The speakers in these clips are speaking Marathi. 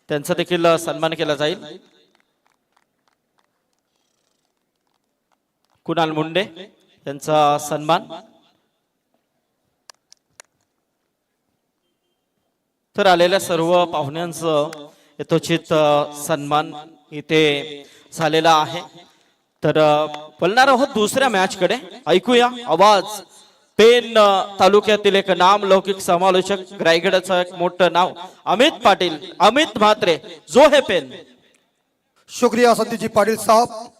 त्यांचा देखील सन्मान केला जाईल। कुणाल मुंडे यांचा सन्मान। तर आलेल्या सर्व पाहुण्यांचं यथोचित सन्मान इथे झालेला आहे। तर बोलणार आहोत दुसऱ्या मॅच कडे। ऐकूया आवाज। पेन तालुक्यातील एक नामलौकिक समालोचक, रायगडचं एक मोठं नाव अमित पाटील, अमित म्हात्रे, जो है पेन। शुक्रिया संदीप जी पाटिल साहब।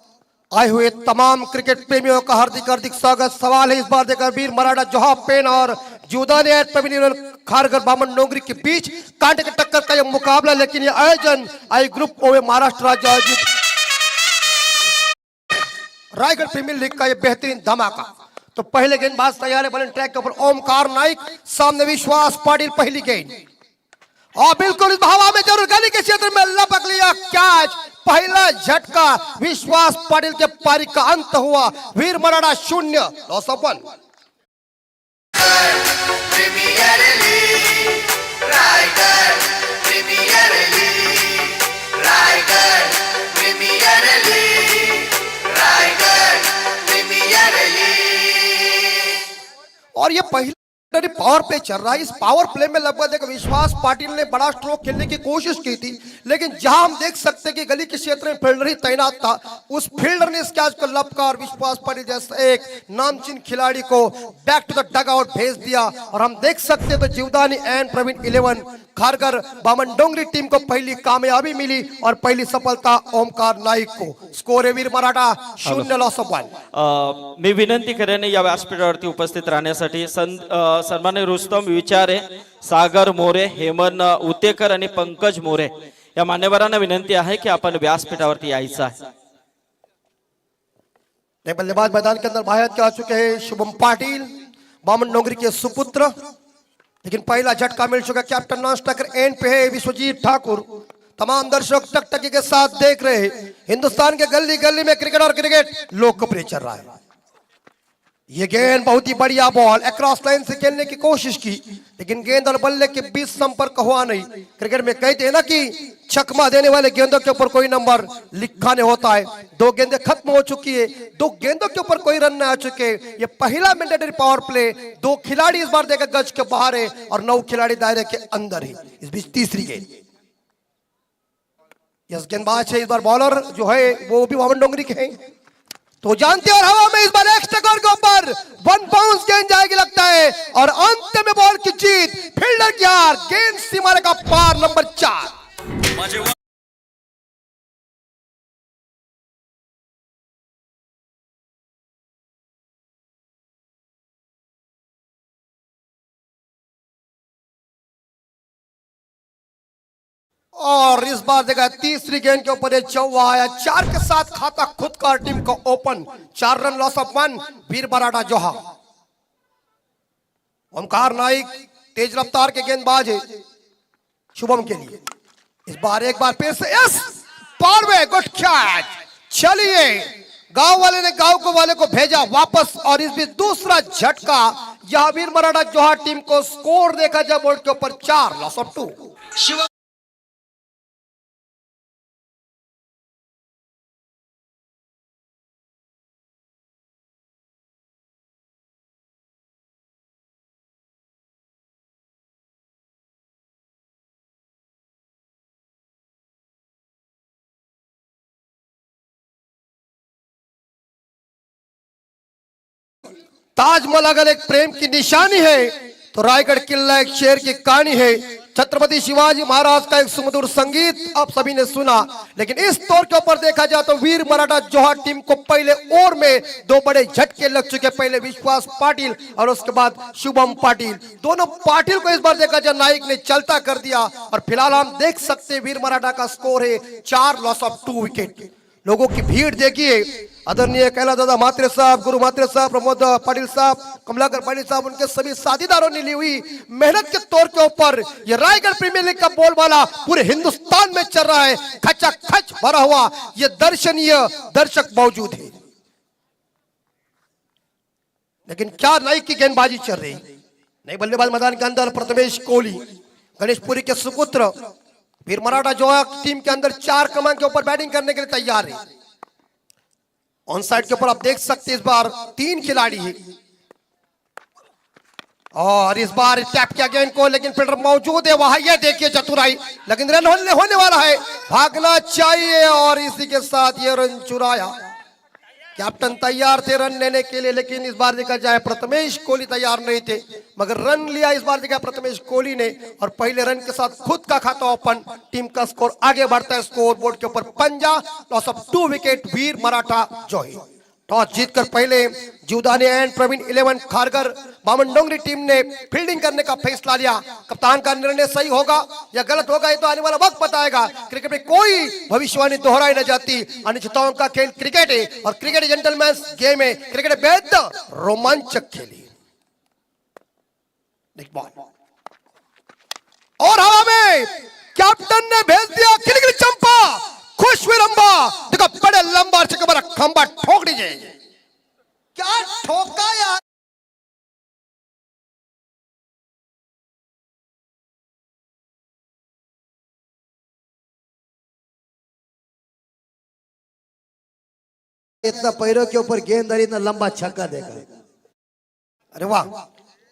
आए हुए तमाम क्रिकेट प्रेमियों का हार्दिक हार्दिक स्वागत। सवाल है इस बार देखकर वीर मराठा जोहा पेन और जीवदानी पवेलियन खारगर बामन डोंगरी के बीच कांटे की टक्कर का यह मुकाबला, लेकिन यह आयोजन आई ग्रुप ओवे महाराष्ट्र राज्य आयोजित रायगढ़ प्रीमियर लीग का यह बेहतरीन धमाका। तो पहले गेंदबाज तैयार है, बॉलिंग ट्रैक के ऊपर ओमकार नाइक, सामने विश्वास पाटिल। पहली गेंद और बिल्कुल इस हवा में जरूर गली के क्षेत्र में लपक लिया कैच। पहला झटका विश्वास पाटिल के पारी का अंत हुआ। वीर मराठा 0 लॉस ऑफ 1। और ये पहले पावर प्ले चल रहा है। इस पावर प्ले में लगभग विश्वास पाटिल ने बड़ा स्ट्रोक खेलने की कोशिश की थी, लेकिन जहां हम देख सकते हैं कि गली के क्षेत्र में फील्डर ही तैनात था, उस फील्डर ने इस कैच को लपका और विश्वास पाटिल जैसे एक नामचीन खिलाड़ी को back to the dugout भेज दिया। और हम देख सकते हैं तो जीवदानी एंड प्रवीण 11 खारगर बामन डोंगरी टीम को पहली कामयाबी मिली और पहली सफलता ओमकार नाईक को। स्कोर है वीर मराठा 0 लॉस ऑफ 1। मी विनंती करेन या व्यासपीठावरती उपस्थित राहण्यासाठी सन्माननीय रुस्तम विचारे, सागर मोरे, हेमंत उतेकर आणि पंकज मोरे या मान्यवरांना विनंती आहे की आपण व्यासपीठावरती यायचं आहे। बल्लेबाज मैदान के अंदर बाहर आ चुके हैं शुभम पाटिल, बामन डोंगरी के सुपुत्र, लेकिन पहला झटका मिल चुका। कैप्टन नॉन स्ट्राइकर एंड पे है विश्वजीत ठाकुर। तमाम दर्शक टकटकी के साथ देख रहे हैं। हिंदुस्तान के गली गली में क्रिकेट और क्रिकेट लोकप्रिय चल रहा है। ये गेंद बहुत ही बढ़िया बॉल अक्रॉस लाइन से खेलने की कोशिश की, लेकिन गेंद और बल्ले के बीच संपर्क हुआ नहीं। क्रिकेट में कहते हैं ना कि छक्का देने वाले गेंदों के ऊपर कोई नंबर लिखा नहीं होता है। 2 गेंदें खत्म हो चुकी है, 2 गेंदों के ऊपर कोई रन नहीं आ चुके। ये पहला मैंडेटरी पावर प्ले। 2 खिलाड़ी इस बार देखा गज के बाहर है और 9 खिलाड़ी दायरे के अंदर है। इस बीच तीसरी गेंद, यस गेंदबाज है इस बार बॉलर जो है वो भी बामन डोंगरी के हैं, तो जानते हैं। और हवा में इस बार एक्स्ट्रा कवर के ऊपर 1 बाउंस गेंद जाएगी लगता है और अंत में बॉल की जीत, फील्डर की हार, गेंद सीमा का पार। नंबर 4। और इस बार देखा तीसरी गेंद के ऊपर चौवा आया। 4 के साथ खाता खुद का टीम को ओपन। 4 run loss of 1। वीर मराठा जोहा। ओमकार नाइक तेज रफ्तार के गेंदबाज है शुभम के लिए। इस बार एक बार फिर से यस पारवे गुड कैच। चलिए गांव वाले ने गांव वाले को भेजा वापस। और इस बीच दूसरा झटका। यह वीर मराठा जोहा टीम को स्कोर देखा जब बोर्ड के ऊपर 4 लॉस ऑफ 2। ताजमहल अगर एक प्रेम की निशानी है तो रायगढ़ किला एक शेर की कहानी है। छत्रपति शिवाजी महाराज का एक सुमधुर संगीत आप सभी ने सुना, लेकिन इस तौर के ऊपर देखा जाए तो वीर मराठा जोहा टीम को पहले ओवर में 2 बड़े झटके लग चुके। पहले विश्वास पाटिल और उसके बाद शुभम पाटिल। दोनों पाटिल को इस बार देखा जाए नाइक ने चलता कर दिया। और फिलहाल हम देख सकते हैं वीर मराठा का स्कोर है 4 लॉस ऑफ 2 विकेट। लोगों की भीड़ देखिए। आदरणीय कैलाश दादा मात्रे साहब, गुरु मात्रे साहब, प्रमोद पाटिल साहब, कमलाकर पाटिल साहब, उनके सभी साथीदारों ने ली हुई मेहनत के तौर के ऊपर ये रायगढ़ प्रीमियर लीग का बोलबाला पूरे हिंदुस्तान में चल रहा है। खचाखच भरा हुआ ये दर्शनीय दर्शक मौजूद है। लेकिन क्या नाइक की गेंदबाजी चल रही। नई बल्लेबाज मैदान के अंदर प्रथमेश कोहली, गणेशपुरी के सुपुत्र फिर मराठा जो है टीम के अंदर 4 क्रमांक के ऊपर बैटिंग करने के लिए तैयार है। ऑन साइड के ऊपर आप देख सकते हैं इस बार 3 खिलाड़ी है और इस बार टैप किया गेंद को, लेकिन फील्डर मौजूद है वहां। ये देखिए चतुराई, लेकिन रन होने वाला है, भागना चाहिए और इसी के साथ ये रन चुराया। कैप्टन तैयार थे रन लेने के लिए, लेकिन इस बार देखा जाए प्रथमेश कोहली तैयार नहीं थे, मगर रन लिया इस बार देखा प्रथमेश कोहली ने और पहले रन के साथ खुद का खाता ओपन। टीम का स्कोर आगे बढ़ता है स्कोर बोर्ड के ऊपर 50, loss of 2 wicket Veer Maratha जोही। टॉस जीतकर पहले जीवदानी एंड प्रवीण 11 खारगर बामन डोंगरी टीम ने फील्डिंग करने का फैसला लिया। कप्तान का निर्णय सही होगा या गलत होगा ये तो आने वाला वक्त बताएगा। क्रिकेट में कोई भविष्यवाणी दोहराई न जाती, अनिश्चितताओं का खेल क्रिकेट है और क्रिकेट जेंटलमैन गेम है। क्रिकेट बेहद रोमांचक खेली और हवा में कैप्टन ने भेज दिया खिलखिली चंपा, खुश हुई लंबा, देखो बड़े लंबा चक्कर खंबा ठोक दीजिए। क्या ठोका यार, इतना पैरों के ऊपर गेंददारी इतना लंबा छक्का देखा। अरे वाह,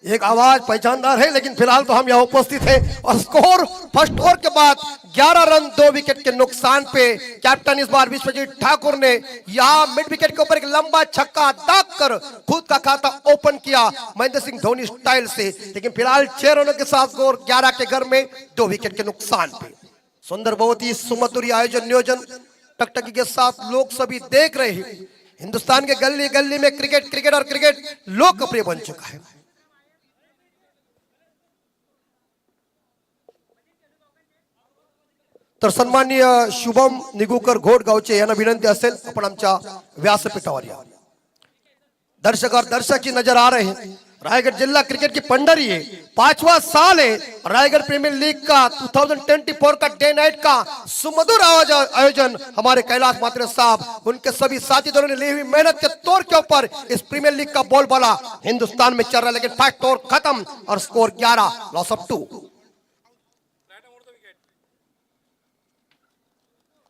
एक आवाज पहचानदार है, लेकिन फिलहाल तो हम यहाँ उपस्थित हैं और स्कोर फर्स्ट ओवर के बाद 11 रन 2 विकेट के नुकसान पे कैप्टन इस बार विश्वजीत ठाकुर ने यहाँ मिड विकेट के ऊपर एक लंबा छक्का दागकर खुद का खाता open KIA Mahendra Singh Dhoni style से। लेकिन फिलहाल 6 रनों के साथ स्कोर 11 के घर में 2 विकेट के नुकसान पे। सुंदर बहुत ही सुमधुर आयोजन नियोजन टकटकी के साथ लोग सभी देख रहे हैं। हिंदुस्तान के गली गली में क्रिकेट और क्रिकेट लोकप्रिय बन चुका है। तर सन्माननीय शुभम निगुकर घोडगावचे यांना विनंती असेल आपण आमच्या व्यासपीठावर या। दर्शक ही नजर आ रहे हैं। रायगढ़ जिला क्रिकेट की पंडरी है, 5वां साल है रायगढ़ प्रीमियर लीग का 2024 का डे नाइट का सुमधुर आयोजन हमारे कैलाश मात्रे साहब उनके सभी साथीदारों ने ली हुई मेहनत के तौर के ऊपर इस प्रीमियर लीग का बोलबाला हिंदुस्तान में चल रहा है। लेकिन फर्स्ट ओवर खत्म और स्कोर 11, लॉस ऑफ 2।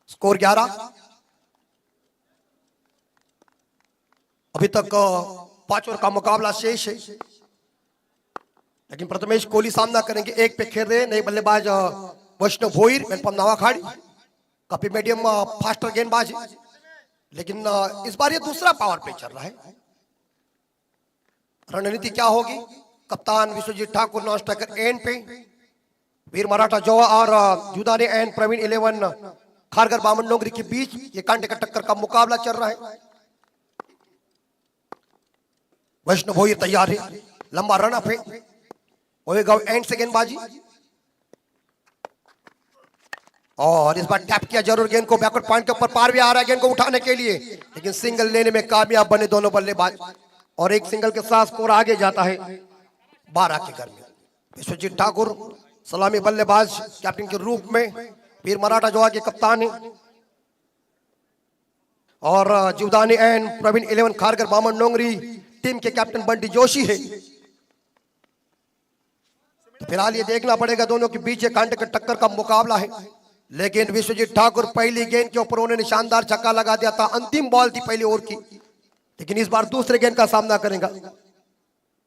स्कोर 11। अभी तक 5 ओवर का मुकाबला शेष है, लेकिन प्रथमेश कोहली सामना करेंगे। 1 पे खेल रहे नए बल्लेबाज वैष्णव भोईर नवाखाड़ी, काफी मीडियम फास्टर गेंदबाज है, लेकिन इस बार ये दूसरा पावर पे चल रहा है। रणनीति क्या होगी? कप्तान Vishwajeet Thakur, non striker end पे वीर मराठा जोवा और जुदाने एंड प्रवीण 11 खारगर बामन डोंगरी के बीच ये कांटे का टक्कर का मुकाबला चल रहा है। वैष्णव भोईर तैयार है, लंबा रन अप है, होएगा एंड से गेंदबाजी और इस बार टैप किया जरूर गेंद को, बैकवर्ड पॉइंट के ऊपर पार भी आ रहा है गेंद को उठाने के लिए, लेकिन सिंगल लेने में कामयाब बने दोनों बल्लेबाज और एक सिंगल के साथ स्कोर आगे जाता है 12 के घर में। विश्वजीत ठाकुर सलामी बल्लेबाज कैप्टन के रूप में, वीर मराठा जोआ के कप्तान है और जीवदानी एंड प्रवीण 11 खारगर बामन डोंगरी टीम के कैप्टन बंटी जोशी है। तो फिलहाल ये देखना पड़ेगा दोनों के बीच कांटे के टक्कर का मुकाबला है, लेकिन विश्वजीत ठाकुर पहली गेंद के ऊपर उन्होंने शानदार छक्का लगा दिया था, अंतिम बॉल थी पहली ओवर की, लेकिन इस बार दूसरे गेंद का सामना करेगा।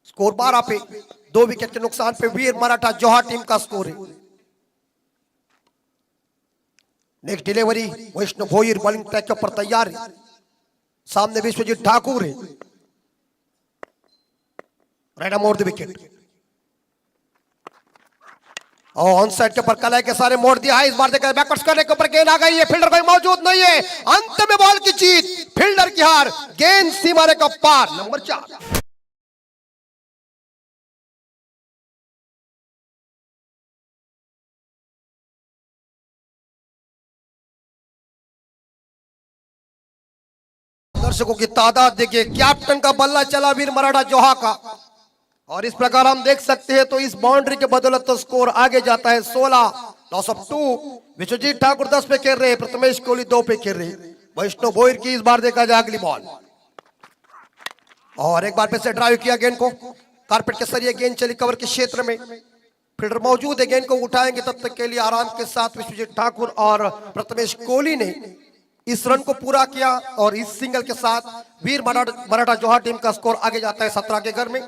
स्कोर 12 पे 2 विकेट के नुकसान पे वीर मराठा जोहा टीम का स्कोर है। नेक्स्ट डिलीवरी वैष्णव भोईर बॉलिंग ट्रैक के ऊपर तैयार है, सामने विश्वजीत ठाकुर है, राइट मोड़ द विकेट और ऑन साइड के ऊपर कलाई के सारे मोड़ दिया है। इस बार देखा बैकवर्ड्स करने के ऊपर गेंद आ गई है, फील्डर कोई मौजूद नहीं है, अंत में बॉल की जीत, फील्डर की हार, गेंद सीमा रेखा पार। नंबर 4। दर्शकों की तादाद देखिए, कैप्टन का बल्ला चला वीर मराठा जोहा का और इस प्रकार हम देख सकते हैं तो इस बाउंड्री के बदौलत तो स्कोर आगे जाता है 16, लॉस ऑफ 2। विश्वजीत ठाकुर 10 पे खेल रहे हैं, प्रथमेश कोहली 2 पे खेल रहे हैं। वैष्णव भोईर की इस बार देखा जाए अगली बॉल और एक बार फिर से ड्राइव किया गेंद को, कारपेट के सरिये गेंद चली कवर के क्षेत्र में फील्डर मौजूद है, गेंद को उठाएंगे तब तक के लिए आराम के साथ विश्वजीत ठाकुर और प्रथमेश कोहली ने इस रन को पूरा किया और इस सिंगल के साथ वीर मराठा जोहा टीम का स्कोर आगे जाता है 17 के घर में।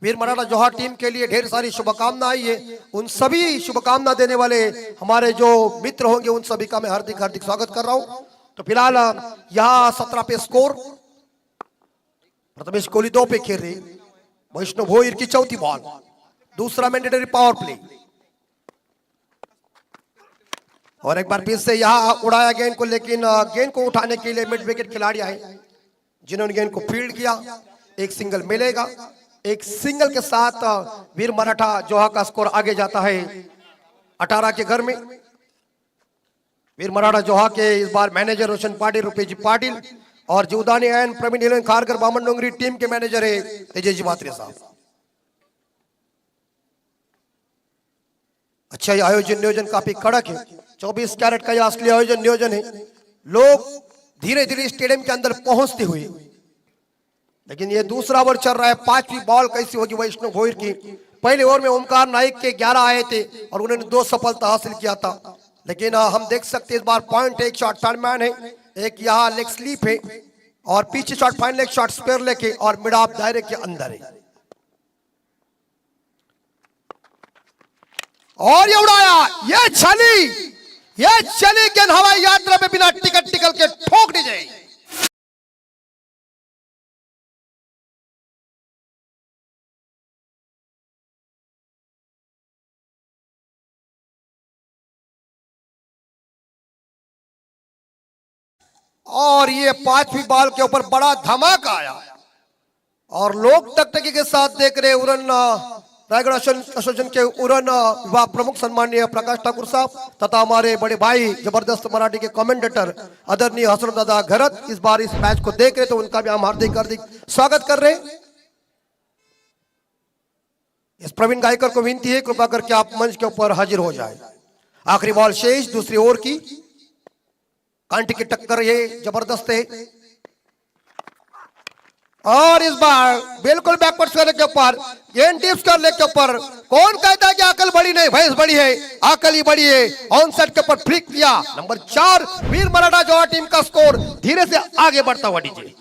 वीर मराठा जोहा टीम के लिए ढेर सारी शुभकामनाएं है। उन सभी शुभकामना देने वाले हमारे जो मित्र होंगे उन सभी का मैं हार्दिक हार्दिक स्वागत कर रहा हूं। तो फिलहाल यहाँ 17 पे स्कोर, प्रथमेश कोहली 2 पे खेल रहे, वैष्णव भोईर की चौथी बॉल, दूसरा मैंडेटरी पावर प्ले और एक बार फिर से यहाँ उड़ाया गेंद को, लेकिन गेंद को उठाने के लिए मिड विकेट खिलाड़ी आए जिन्होंने गेंद को फील्ड किया। एक सिंगल मिलेगा, एक सिंगल के साथ वीर मराठा जोहा का स्कोर आगे जाता है 18 के घर में। वीर मराठा जोहा के इस बार मैनेजर रोशन पाटिल, रुपेश पाटिल और जीवदानी एन प्रवीण इलेवन खारकर बामन डोंगरी टीम के मैनेजर है तेजस जी मात्रे साहब। अच्छा ये आयोजन नियोजन काफी कड़क है, 24 कैरेट का यह असली आयोजन नियोजन है। लोग धीरे धीरे स्टेडियम के अंदर पहुंचते हुए, लेकिन ये दूसरा ओवर चल रहा है। 5वीं बॉल कैसी होगी वैष्णव भोईर की। पहले ओवर में ओमकार नाइक के 11 आए थे और उन्होंने 2 सफलता हासिल किया था, लेकिन हम देख सकते हैं इस बार पॉइंट एक शॉट फैनमैन है, एक यहाँ लेग स्लीप है और पीछे शॉट फाइन लेग शॉट स्पेयर लेके और मिड ऑफ दायरे के अंदर है। और ये उड़ाया, ये चली गेंद हवाई यात्रा में बिना टिकट टिकल के ठोक दी जाए। और ये 5वीं बॉल के ऊपर बड़ा धमाका आया और लोग टकटकी के साथ देख रहे उड़न रायगढ़ एसोसिएशन के उड़न विभाग प्रमुख सम्माननीय प्रकाश ठाकुर साहब तथा हमारे बड़े भाई जबरदस्त मराठी के कमेंटेटर आदरणीय हसन दादा घरत इस बार इस मैच को देख रहे, तो उनका भी हम हार्दिक हार्दिक स्वागत कर रहे हैं। इस प्रवीण गायकर को विनती है कृपा करके आप मंच के ऊपर हाजिर हो जाए। आखिरी बॉल शेष दूसरी ओवर की, कांटी की टक्कर ये जबरदस्त है और इस बार बिल्कुल बैकवर्ड करने के ऊपर गेंद टिप्स करने के ऊपर कौन कहता है कि अकल बड़ी नहीं भैंस बड़ी है, अकल ही बड़ी है। ऑन सेट के ऊपर फ्लिक किया, नंबर 4 वीर मराठा जोहा टीम का स्कोर धीरे से आगे बढ़ता हुआ डीजे।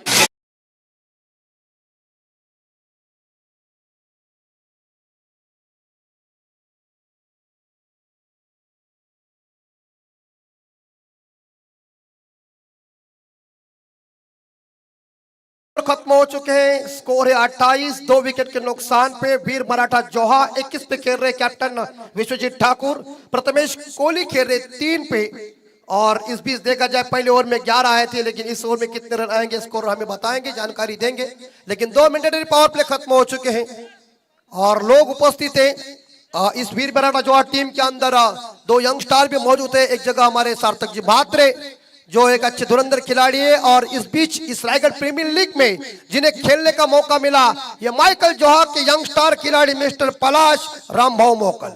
खत्म हो चुके हैं, स्कोर है 28, 2 विकेट के नुकसान पे वीर मराठा जोहा 21 पे खेल रहे कैप्टन विश्वजीत ठाकुर, प्रथमेश कोहली खेल रहे 3 पे। और इस बीच देखा जाए पहले ओवर में 11 आए थे, लेकिन इस ओवर में कितने रन आएंगे स्कोर हमें बताएंगे, जानकारी देंगे। लेकिन 2 मैंडेटरी पावर प्ले खत्म हो चुके हैं और लोग उपस्थित है। इस वीर मराठा जोहा टीम के अंदर 2 यंग स्टार भी मौजूद है। एक जगह हमारे सार्थक जी भात्रे जो एक अच्छे धुरंधर खिलाड़ी है, और इस बीच इस रायगढ़ प्रीमियर लीग में जिन्हें खेलने का मौका मिला ये माइकल जोहा के यंग स्टार खिलाड़ी मिस्टर पलाश रामभाव मोकल।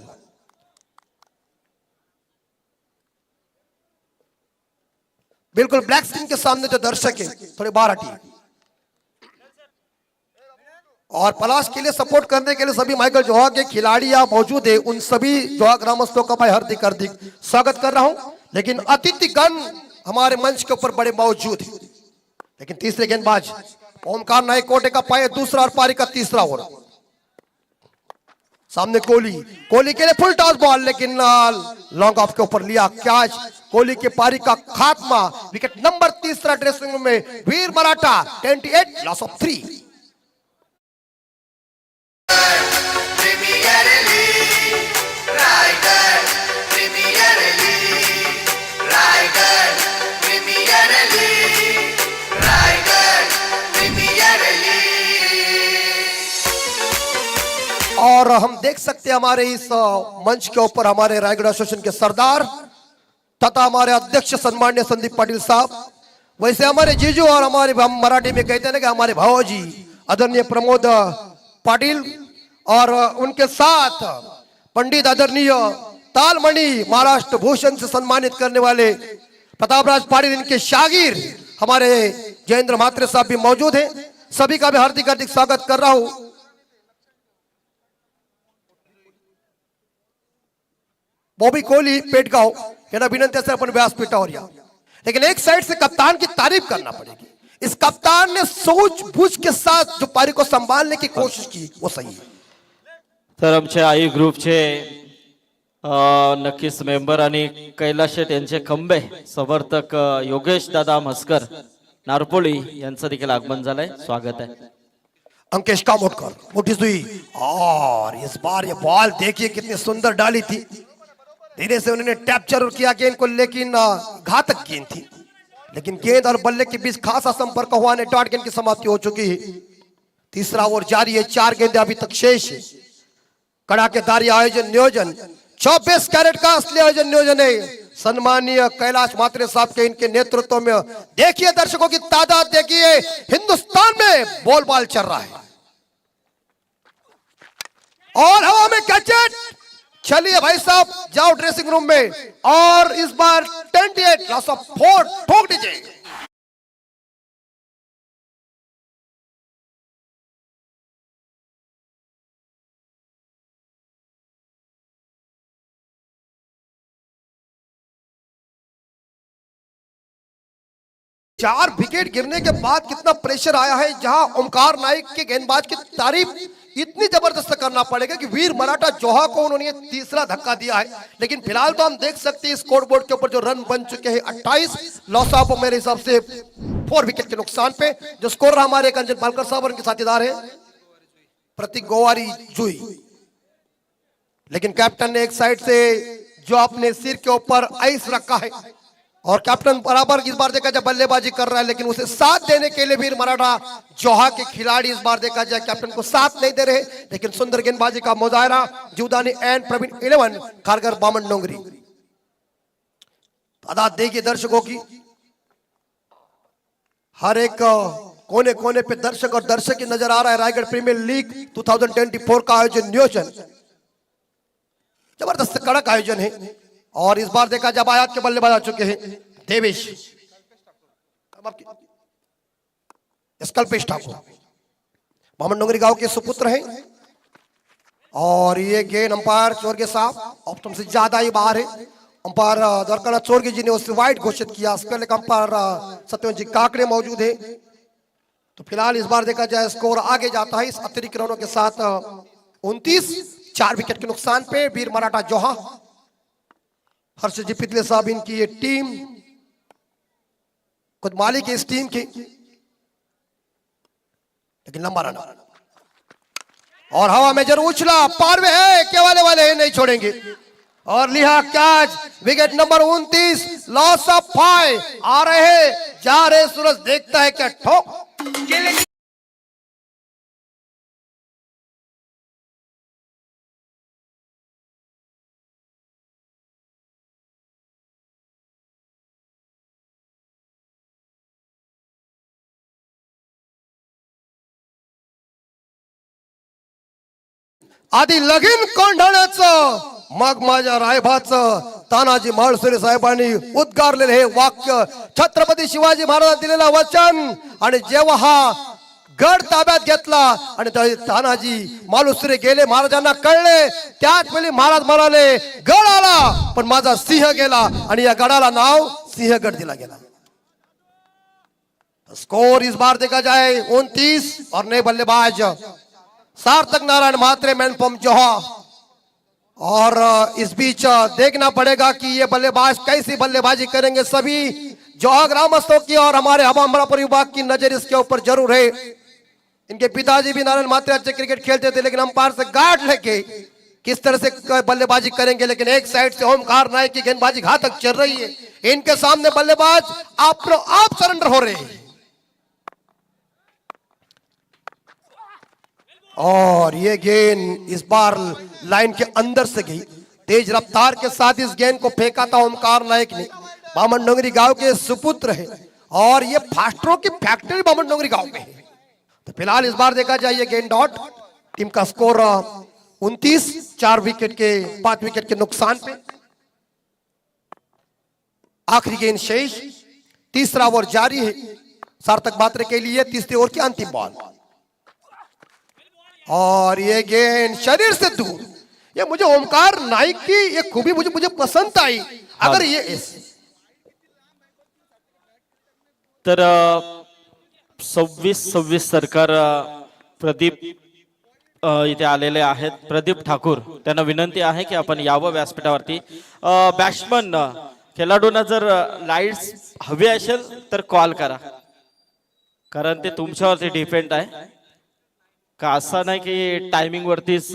बिल्कुल ब्लैक स्क्रीन के सामने जो दर्शक है थोड़े बाहर हटिए, और पलाश के लिए सपोर्ट करने के लिए सभी माइकल जोहा के खिलाड़ी यहाँ मौजूद है। उन सभी जोहा ग्रामस्थों का मैं हार्दिक हार्दिक स्वागत कर रहा हूं। लेकिन अतिथिगण हमारे मंच के ऊपर बड़े मौजूद है। लेकिन तीसरे गेंदबाज ओमकार नाइक कोटे का पाए दूसरा और पारी का तीसरा ओवर, सामने कोहली के लिए फुल टॉस बॉल, लेकिन लॉन्ग ऑफ के ऊपर लिया कैच। कोहली के पारी का खात्मा, विकेट नंबर तीसरा ड्रेसिंग रूम में वीर मराठा 28 लॉस ऑफ 3। और हम देख सकते हैं हमारे इस मंच के ऊपर हमारे रायगढ़ एसोसिएशन के सरदार तथा हमारे अध्यक्ष सम्माननीय संदीप पाटिल साहब। वैसे हमारे जीजू और हमारे हम मराठी में कहते हैं ना कि हमारे भावजी आदरणीय प्रमोद पाटिल, और उनके साथ पंडित आदरणीय तालमणि महाराष्ट्र भूषण से सम्मानित करने वाले प्रतापराज पाटिल, इनके शागिर हमारे जयेंद्र मात्रे साहब भी मौजूद हैं। सभी का भी हार्दिक हार्दिक स्वागत कर रहा हूं। बॉबी कोहली पेटगांव यांना विनंती असेल आपण व्यासपीठावर या। लेकिन एक साइड से कप्तान की तारीफ करना पड़ेगी। इस कप्तान ने सूझबूझ के साथ जो पारी को संभालने की कोशिश की वो सही है। तर आमच्या आई ग्रुपचे नक्कीच मेंबर आणि कैलाश शेट यांचे खंबे समर्थक योगेश दादा म्हसकर नारपोळी यांचं देखील आगमन झालंय, स्वागत आहे। अंकेश कामोटकर मोटी सुई और इस बार ये बॉल देखिए कितनी सुंदर डाली थी। धीरे से उन्होंने टैप जरूर किया गेंद को, लेकिन घातक गेंद थी। लेकिन गेंद और बल्ले के बीच खासा संपर्क हुआ ने डॉट गेंद की समाप्ति हो चुकी है। तीसरा ओवर जारी है, 4 गेंदें अभी तक शेष है। कड़ाकेदार आयोजन नियोजन 24 कैरेट का असली आयोजन नियोजन है सन्माननीय कैलाश मात्रे साहब के इनके नेतृत्व में। देखिए दर्शकों की तादाद देखिए, हिंदुस्तान में बॉल बॉल चल रहा है और हवा में कैचेट। चलिए भाई साहब जाओ ड्रेसिंग रूम में और इस बार 28 लॉस ऑफ 4 ठोक दीजिए। चार विकेट गिरने के बाद कितना प्रेशर आया है, जहां ओमकार नाइक के गेंदबाज की तारीफ इतनी जबरदस्त करना पड़ेगा कि वीर मराठा जोहा को उन्होंने तीसरा धक्का दिया है। लेकिन फिलहाल तो हम देख सकते हैं स्कोर बोर्ड के ऊपर जो रन बन चुके हैं 28 लॉस ऑफ मेरे हिसाब से 4 विकेट के नुकसान पे। जो स्कोर हमारे अंजन पालकर साहब और उनके साथीदार हैं प्रतीक गोवारी जुई। लेकिन कैप्टन ने एक साइड से जो अपने सिर के ऊपर आइस रखा है और कैप्टन बराबर इस बार देखा जाए बल्लेबाजी कर रहा है, लेकिन उसे साथ देने के लिए वीर मराठा जोहा के खिलाड़ी इस बार देखा जाए कैप्टन को साथ नहीं दे रहे। लेकिन सुंदर गेंदबाजी का मुजाहरा जीवदानी एंड प्रवीण 11 खारगर बामन डोंगरी। तादाद देखिए दर्शकों की, हर एक कोने कोने पे दर्शक और दर्शक ही नजर आ रहा है। रायगढ़ प्रीमियर लीग 2024 का आयोजन नियोजन जबरदस्त कड़क आयोजन है। और इस बार देखा जब आयात के बल्लेबाज आ चुके हैं देवेश कल्पेश ठाकुर बामन डोंगरी गांव के सुपुत्र हैं। और ये गेंद अंपायर चोरगे साहब ऑप्टम से ज्यादा ही बाहर है। अंपायर द्वारकानाथ चोरगे जी ने उसे वाइड घोषित किया। अंपायर सत्यवंत जी काकड़े मौजूद है। तो फिलहाल इस बार देखा जाए स्कोर आगे जाता है इस अतिरिक्त रनों के साथ 29 4 विकेट के नुकसान पे वीर मराठा जोहा। हर्ष जी पितले साहब इनकी ये टीम खुद मालिक है इस टीम की। लेकिन लंबा रन और हवा में जरूर उछला, पार में है के वाले नहीं छोड़ेंगे। और लिहा catch, wicket number 29 loss of 5। आ रहे हैं जा रहे, सूरज देखता है क्या ठोक। आधी लगीन कोंढाण्याचं मग माझ्या रायभाचं तानाजी माळसुरे साहेबांनी उद्गारलेले हे वाक्य छत्रपती शिवाजी महाराजांनी दिलेलं वचन। आणि जेव्हा हा गड ताब्यात घेतला आणि तानाजी मालुसरे गेले, महाराजांना कळले, त्याच वेळी महाराज म्हणाले गड आला पण माझा सिंह गेला आणि या गडाला नाव सिंहगड दिला गेला। स्कोर इस बार देखा जाए 29 और नए बल्लेबाज सार्थक नारायण म्हात्रे मैन फ्रॉम जोहा। और इस बीच देखना पड़ेगा कि ये बल्लेबाज कैसी बल्लेबाजी करेंगे। सभी जोहा ग्रामस्थों की और हमारे हवामरापुर विभाग की नजर इसके ऊपर जरूर है। इनके पिताजी भी नारायण म्हात्रे अच्छे क्रिकेट खेलते थे, लेकिन अंपायर से गार्ड लेके किस तरह से बल्लेबाजी करेंगे। लेकिन एक साइड से ओमकार नायक की गेंदबाजी घातक चल रही है। इनके सामने बल्लेबाज आप सरेंडर हो रहे हैं। और ये गेंद इस बार लाइन के अंदर से गई, तेज रफ्तार के साथ इस गेंद को फेंका था ओमकार नायक ने। बामन डोंगरी गांव के सुपुत्र है और ये फास्टरों की फैक्ट्री बामन डोंगरी गांव में है। तो फिलहाल इस बार देखा जाए ये गेंद डॉट। टीम का स्कोर 29 4 विकेट के 5 विकेट के नुकसान पे। आखिरी गेंद शेष, तीसरा ओवर जारी है सार्थक म्हात्रे के लिए। तीसरे ओवर की अंतिम बॉल और ये गेंद शरीर से दूर, ये मुझे ओमकार नाइक की ये खूबी मुझे मुझे पसंद आई। अगर ये तर 26 सरकार प्रदीप इथे आलेले आहेत, प्रदीप ठाकूर, त्यांना विनंती आहे की आपण यावं व्यासपीठावरती। बॅट्समन खेळाडूंना जर लाईट्स हवी असेल तर कॉल करा, कारण ते तुमच्यावरती डिपेंड आहे का असं नाही की टायमिंग वरतीच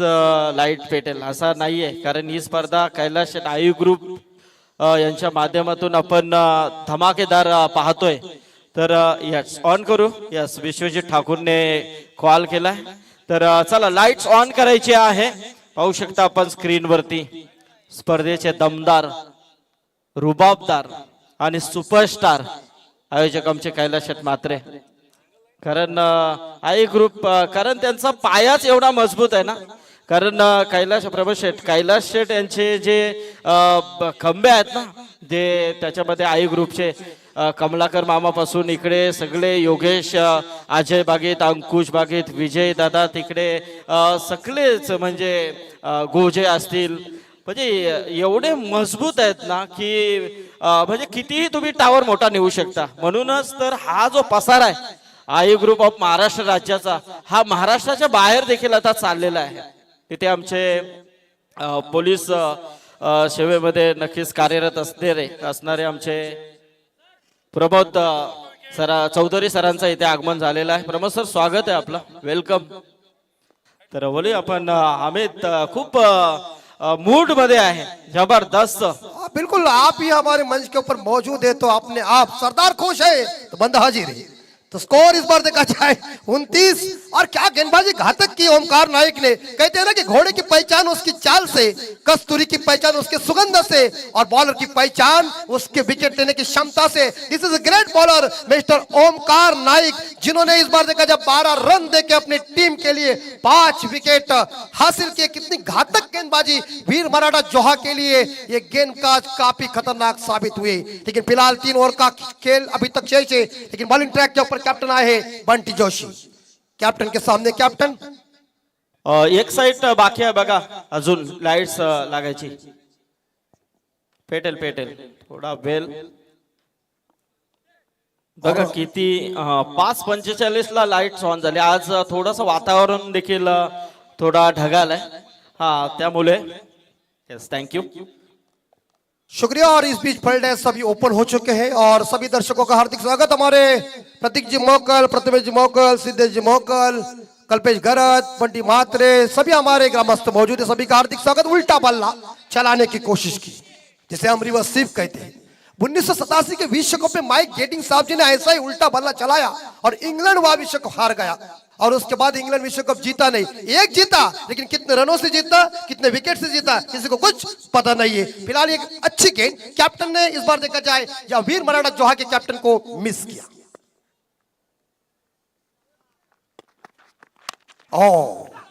लाईट पेटेल, असा नाहीये। कारण ही स्पर्धा कैलाश आयु ग्रुप यांच्या माध्यमातून आपण धमाकेदार पाहतोय। तर यस ऑन करू। यस विश्वजित ठाकूरने कॉल केलाय, तर चला लाईट्स ऑन करायची आहे। पाहू शकता आपण स्क्रीन वरती स्पर्धेचे दमदार, रुबाबदार आणि सुपरस्टार आयोजक आमचे कैलाश म्हात्रे। कारण आई ग्रुप, कारण त्यांचा पायाच एवढा मजबूत आहे ना। कारण कैलाश शेठ यांचे जे खंबे आहेत ना, जे त्याच्यामध्ये आई ग्रुपचे कमलाकर मामापासून इकडे सगळे योगेश, अजय बागेत, अंकुश बागेत, विजय दादा तिकडे सगळेच म्हणजे गोजे असतील, म्हणजे एवढे मजबूत आहेत ना की म्हणजे कितीही तुम्ही टावर मोठा नेऊ शकता। म्हणूनच तर हा जो पसार आहे आई ग्रुप ऑफ महाराष्ट्र राज्याचा, हा महाराष्ट्राच्या बाहेर देखील आता चाललेला आहे। तिथे आमचे पोलीस सेवेमध्ये नक्कीच कार्यरत असणारे आमचे प्रमोद चौधरी सरांचा इथे आगमन झालेलं आहे। प्रमोद सर स्वागत आहे आपलं, वेलकम। तर बोली आपण अमित खूप मूड मध्ये है, जबरदस्त। बिल्कुल, आप ही हमारे मंच के ऊपर मौजूद है तो अपने आप सरदार खुश है तो बंदा हाजिर है। तो स्कोर इस बार देखा जाए 29, और क्या गेंदबाजी घातक की ओमकार नाइक ने। कहते हैं ना कि घोड़े की पहचान उसकी चाल से, कस्तूरी की पहचान उसके सुगंध से, और बॉलर की पहचान उसके विकेट लेने की क्षमता से। This is a great bowler mister Omkar Naik, जिन्होंने इस बार देखा जाए 12 रन देके अपनी टीम के लिए 5 विकेट हासिल किए। कितनी घातक गेंदबाजी वीर मराठा जोहा के लिए ये गेंदबाज काफी खतरनाक साबित हुए। लेकिन फिलहाल 3 ओवर का खेल अभी तक शेष है, लेकिन बॉलिंग ट्रैक के ऊपर कैप्टन आए हैं बंटी जोशी। कैप्टन के सामने कैप्टन, एक साइड बाकी आहे बघा, अजून लाईट्स लागायची। पेटेल थोडा वेल बघा किती 5:45 ला लाईट्स ऑन झाले। आज थोडंसं वातावरण देखील थोडा ढगाळ आहे, हा त्यामुळे यस थँक्यू, शुक्रिया। और इस बीच फील्ड सभी ओपन हो चुके हैं और सभी दर्शकों का हार्दिक स्वागत। हमारे प्रतीक जी मोकल, प्रथमेश जी मोकल, सिद्धेश जी मोकल, कल्पेश गरत, बंटी म्हात्रे, सभी हमारे ग्रामस्थ मौजूद है। सभी का हार्दिक स्वागत। उल्टा बल्ला चलाने की कोशिश की, जिसे हम रिवर्स स्वीप कहते हैं। 1987 के विश्व कप में माइक गेटिंग साहब जी ने ऐसा ही उल्टा बल्ला चलाया और इंग्लैंड वह विश्व कप हार गया। और उसके बाद इंग्लैंड विश्व कप जीता नहीं, एक जीता, लेकिन कितने रनों से जीता, कितने विकेट से जीता, किसी को कुछ पता नहीं है। फिलहाल एक अच्छी गेंद कैप्टन ने इस बार देखा जाए या वीर मराठा जोहा के कैप्टन को मिस किया।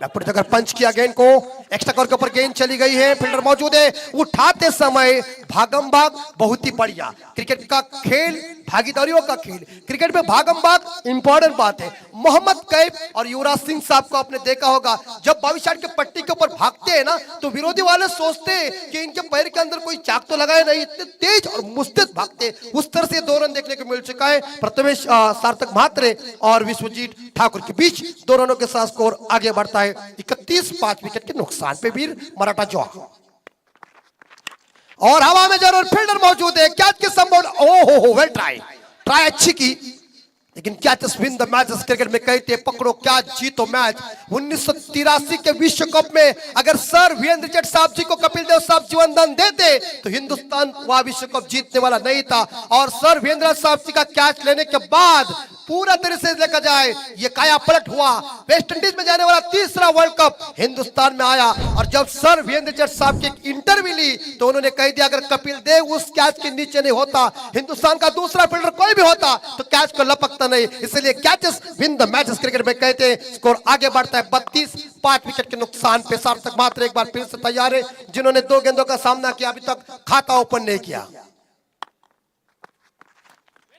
बैकफुट जगह पंच किया गेंद को, एक्स्ट्रा कवर के ऊपर गेंद चली गई है। फील्डर मौजूद है, उठाते समय भागम भाग बहुत ही बढ़िया। क्रिकेट का खेल भागीदारियों का खेल, क्रिकेट में भागम भाग इंपॉर्टेंट बात है। मोहम्मद कैफ और युवराज सिंह साहब को आपने देखा होगा, जब 22 के पट्टी के ऊपर भागते हैं ना, तो विरोधी वाले सोचते हैं कि इनके पैर के अंदर कोई चाक तो लगाए नहीं, इतने तेज और मुस्तैद भागते। उस तरह से 2 रन देखने को मिल चुका है प्रथमेश सार्थक म्हात्रे और विश्वजीत ठाकुर के बीच। 2 रनों के साथ स्कोर आगे बढ़ता है 31, 5 विकेट के नुकसान पे वीर मराठा जोहा। और हवा में जरूर फील्डर मौजूद है, कैच के संबोध, ओहो वेल ट्राई अच्छी की, लेकिन catches win the matches. Cricket में कहते हैं पकड़ो कैच जीतो मैच। 1983 के विश्व कप में अगर सर वीरेंद्र जट साहब जी को कपिल देव साहब जीवन दान देते तो हिंदुस्तान वह विश्व कप जीतने वाला नहीं था। और सर वीरेंद्र साहब जी का कैच लेने के बाद पूरा तरह से देखा जाए ये काया पलट हुआ। वेस्ट इंडीज में जाने वाला 3रा वर्ल्ड कप हिंदुस्तान में आया। और जब सर वीरेंद्र जट साहब की इंटरव्यू ली तो उन्होंने कह दिया अगर कपिल देव उस कैच के नीचे नहीं होता, हिंदुस्तान का दूसरा फील्डर कोई भी होता तो कैच को लपकता नहीं। इसलिए catches win the matches cricket में कहते हैं। स्कोर आगे बढ़ता है 32, 5 विकेट के नुकसान पे। सार्थक म्हात्रे एक बार फिर से तैयार है, जिन्होंने 2 गेंदों का सामना किया, अभी तक खाता ओपन नहीं किया।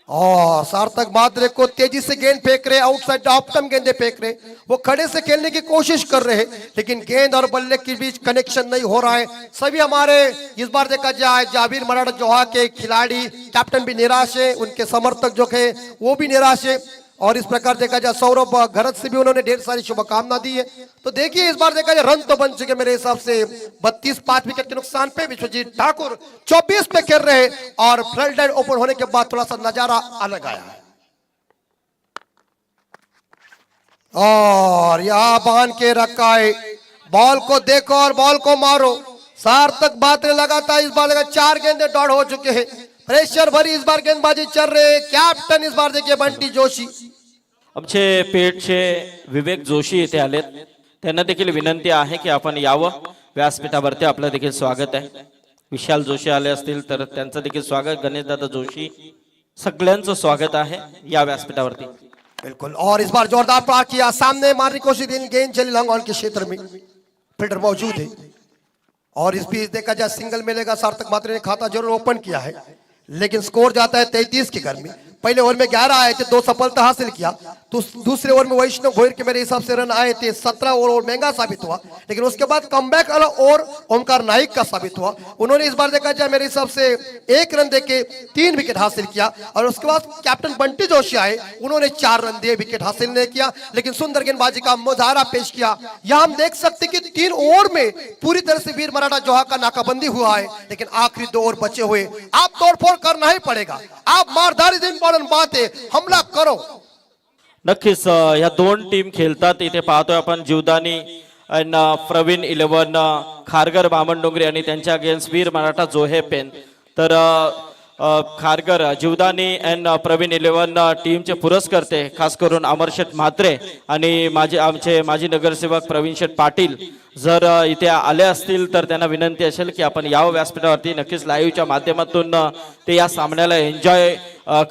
और सार्थक मात्रे को तेजी से गेंद फेंक रहे, आउटसाइड ऑफ स्टंप गेंदे फेंक रहे, वो खड़े से खेलने की कोशिश कर रहे हैं, लेकिन गेंद और बल्ले के बीच कनेक्शन नहीं हो रहा है। सभी हमारे इस बार देखा जाए जाबिर मराठा जोहा के खिलाड़ी कैप्टन भी निराश है, उनके समर्थक जो है वो भी निराश है, और इस प्रकार देखा जाए सौरभ घरत से भी उन्होंने ढेर सारी शुभकामना दी है। तो देखिए इस बार देखा जाए रन तो बन चुके मेरे हिसाब से 32, 5 विकेट के नुकसान पे विश्वजीत ठाकुर 24 पे खेल रहे, और फ्लड लाइन ओपन होने के बाद थोड़ा सा नजारा अलग आया है। और यहां बांध के रखा है, बॉल को देखो और बॉल को मारो। सार्थक बातें लगातार इस बार 4 गेंदे डॉट हो चुके हैं, प्रेशर भरी इस बार गेंदबाजी चल रही। कॅप्टन इस बार देखिए बंटी जोशी, आमचे पेठचे विवेक जोशी इथे आलेत, त्यांना देखील विनंती आहे की आपण यावं व्यासपीठावरती, आपलं देखील स्वागत आहे। विशाल जोशी आले असतील तर त्यांचं देखील स्वागत, गणेशदादा जोशी, सगळ्यांचं स्वागत आहे या व्यासपीठावरती। बिल्कुल, और इस बार जोरदार प्रहार किया, सामने मारने की कोशिश, गेंद चली लॉन्ग ऑन के क्षेत्र में, फील्डर मौजूद है, और इस बीच देखा जाए सिंगल मिलेगा। सार्थक मात्रे ने खाता जरूर ओपन किया है, लेकिन स्कोर जाता है 33 के घर में। पहले ओवर में 11 आए थे, 2 सफलता हासिल किया, तो दूसरे ओवर में वैष्णव भोईर के मेरे हिसाब से रन आए थे 17 और महंगा साबित हुआ, लेकिन उसके बाद कमबैक वाला और ओमकार नाइक का साबित हुआ। उन्होंने इस बार देखा जाए मेरे हिसाब से 1 रन देके 3 विकेट हासिल किया, और उसके बाद कैप्टन बंटी जोशी आए, उन्होंने 4 रन दिए, विकेट हासिल नहीं किया, लेकिन सुंदर गेंदबाजी का मुजाहरा पेश किया। यहां हम देख सकते कि 3 ओवर में पूरी तरह से वीर मराठा जोहा का नाकाबंदी हुआ है, लेकिन आखिरी 2 ओवर बचे हुए, आप तोड़फोड़ करना ही पड़ेगा, आप मारधारी इंपॉर्टंट बात है, हमला करो। नक्कीच या दोन टीम खेळतात, इथे पाहतोय आपण जीवदानी आणि प्रवीण 11 खारगर बामणडोंगरी आणि त्यांच्या अगेन्स्ट वीर मराठा जोहे पेन। तर खारगर जीवदानी अँड प्रवीण 11 टीमचे पुरस्कर्ते खास करून अमरशेठ म्हात्रे आणि आमचे माजी नगरसेवक प्रवीण शेठ पाटील जर इथे आले असतील तर त्यांना विनंती असेल की आपण यावं व्यासपीठावरती। नक्कीच लाईव्हच्या माध्यमातून ते या सामन्याला एन्जॉय